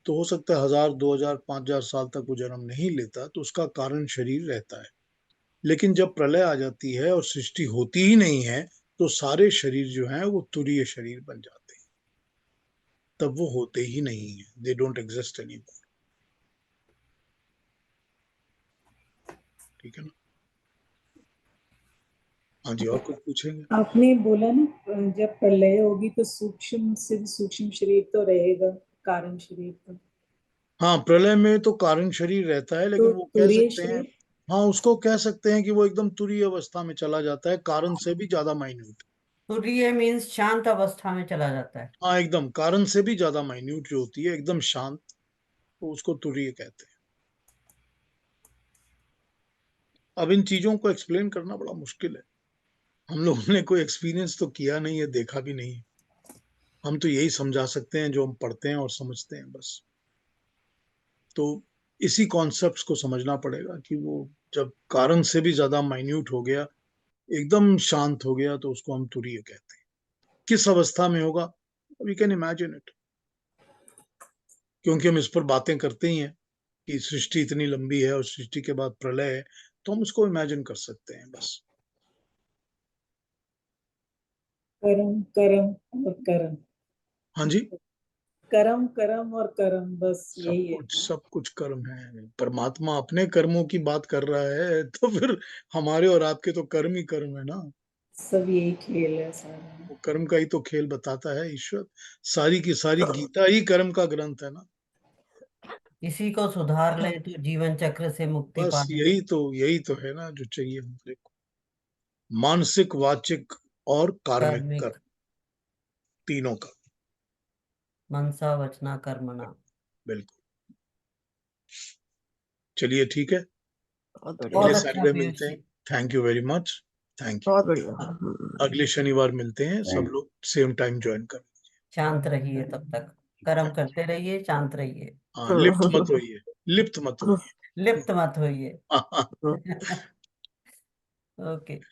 तो हो सकता है 1000, 2000, 5000 साल तक वो जन्म नहीं लेता, तो उसका कारण शरीर रहता है। लेकिन जब प्रलय आ जाती है और सृष्टि होती ही नहीं है, तो सारे शरीर जो हैं वो तुरीय शरीर बन जाते हैं। तब वो होते ही नहीं है, they don't exist any more. ठीक है ना? हाँ जी, और कुछ पूछेंगे? आपने बोला ना जब प्रलय होगी तो सूक्ष्म से सूक्ष्म शरीर तो रहेगा, कारण शरीर तो हाँ, प्रलय में तो कारण शरीर रहता है, लेकिन वो कह तुरीय सकते हैं, शरीर। हाँ, उसको कह सकते हैं कि वो एकदम तुरीय अवस्था में चला जाता है, कारण से भी ज्यादा माइन्यूट। तुरीय मीन्स शांत अवस्था में चला जाता है। हाँ, एकदम कारण से भी ज्यादा माइन्यूट जो होती है, एकदम शांत, तो उसको तुरीय कहते हैं। अब इन चीजों को एक्सप्लेन करना बड़ा मुश्किल है। हम लोगों ने कोई एक्सपीरियंस तो किया नहीं है, देखा भी नहीं है। हम तो यही समझा सकते हैं जो हम पढ़ते हैं और समझते हैं, बस। तो इसी कॉन्सेप्ट्स को समझना पड़ेगा कि वो जब कारण से भी ज्यादा माइन्यूट हो गया, एकदम शांत हो गया, तो उसको हम तुरीय कहते हैं। किस अवस्था में होगा, वी कैन इमेजिन इट, क्योंकि हम इस पर बातें करते ही हैं कि सृष्टि इतनी लंबी है और सृष्टि के बाद प्रलय है, तो हम उसको इमेजिन कर सकते हैं बस। कर्म कर्म और कर्म, हाँ जी, कर्म कर्म और कर्म, बस यही है। सब कुछ कर्म है। परमात्मा अपने कर्मों की बात कर रहा है, तो फिर हमारे और आपके तो कर्म ही कर्म है ना। सब यही खेल है सारा। वो कर्म का ही तो खेल बताता है ईश्वर। सारी की सारी गीता ही कर्म का ग्रंथ है ना। इसी को सुधार लें तो जीवन चक्र से मुक्ति बस पा लें। यही तो है ना जो चाहिए हमको, मानसिक, वाचिक और कार्मिक कर्मिक, कर्म, तीनों का। मनसा वचना कर्मणा। बिल्कुल। चलिए ठीक है, बहुत बहुत अगले बढ़िया, अच्छा सैटरडे पीयूष मिलते हैं। जी, thank you very much, thank you. बहुत बढ़िया। अगले शनिवार मिलते हैं, सब Thank- लोग सेम टाइम ज्वाइन कर। शांत रहिए तब तक, कर्म करते रहिए, शांत रहिए, हाँ, लिप्त मत होइए, लिप्त मत होइए। लिप्त मत होइए। हम्म। ओके।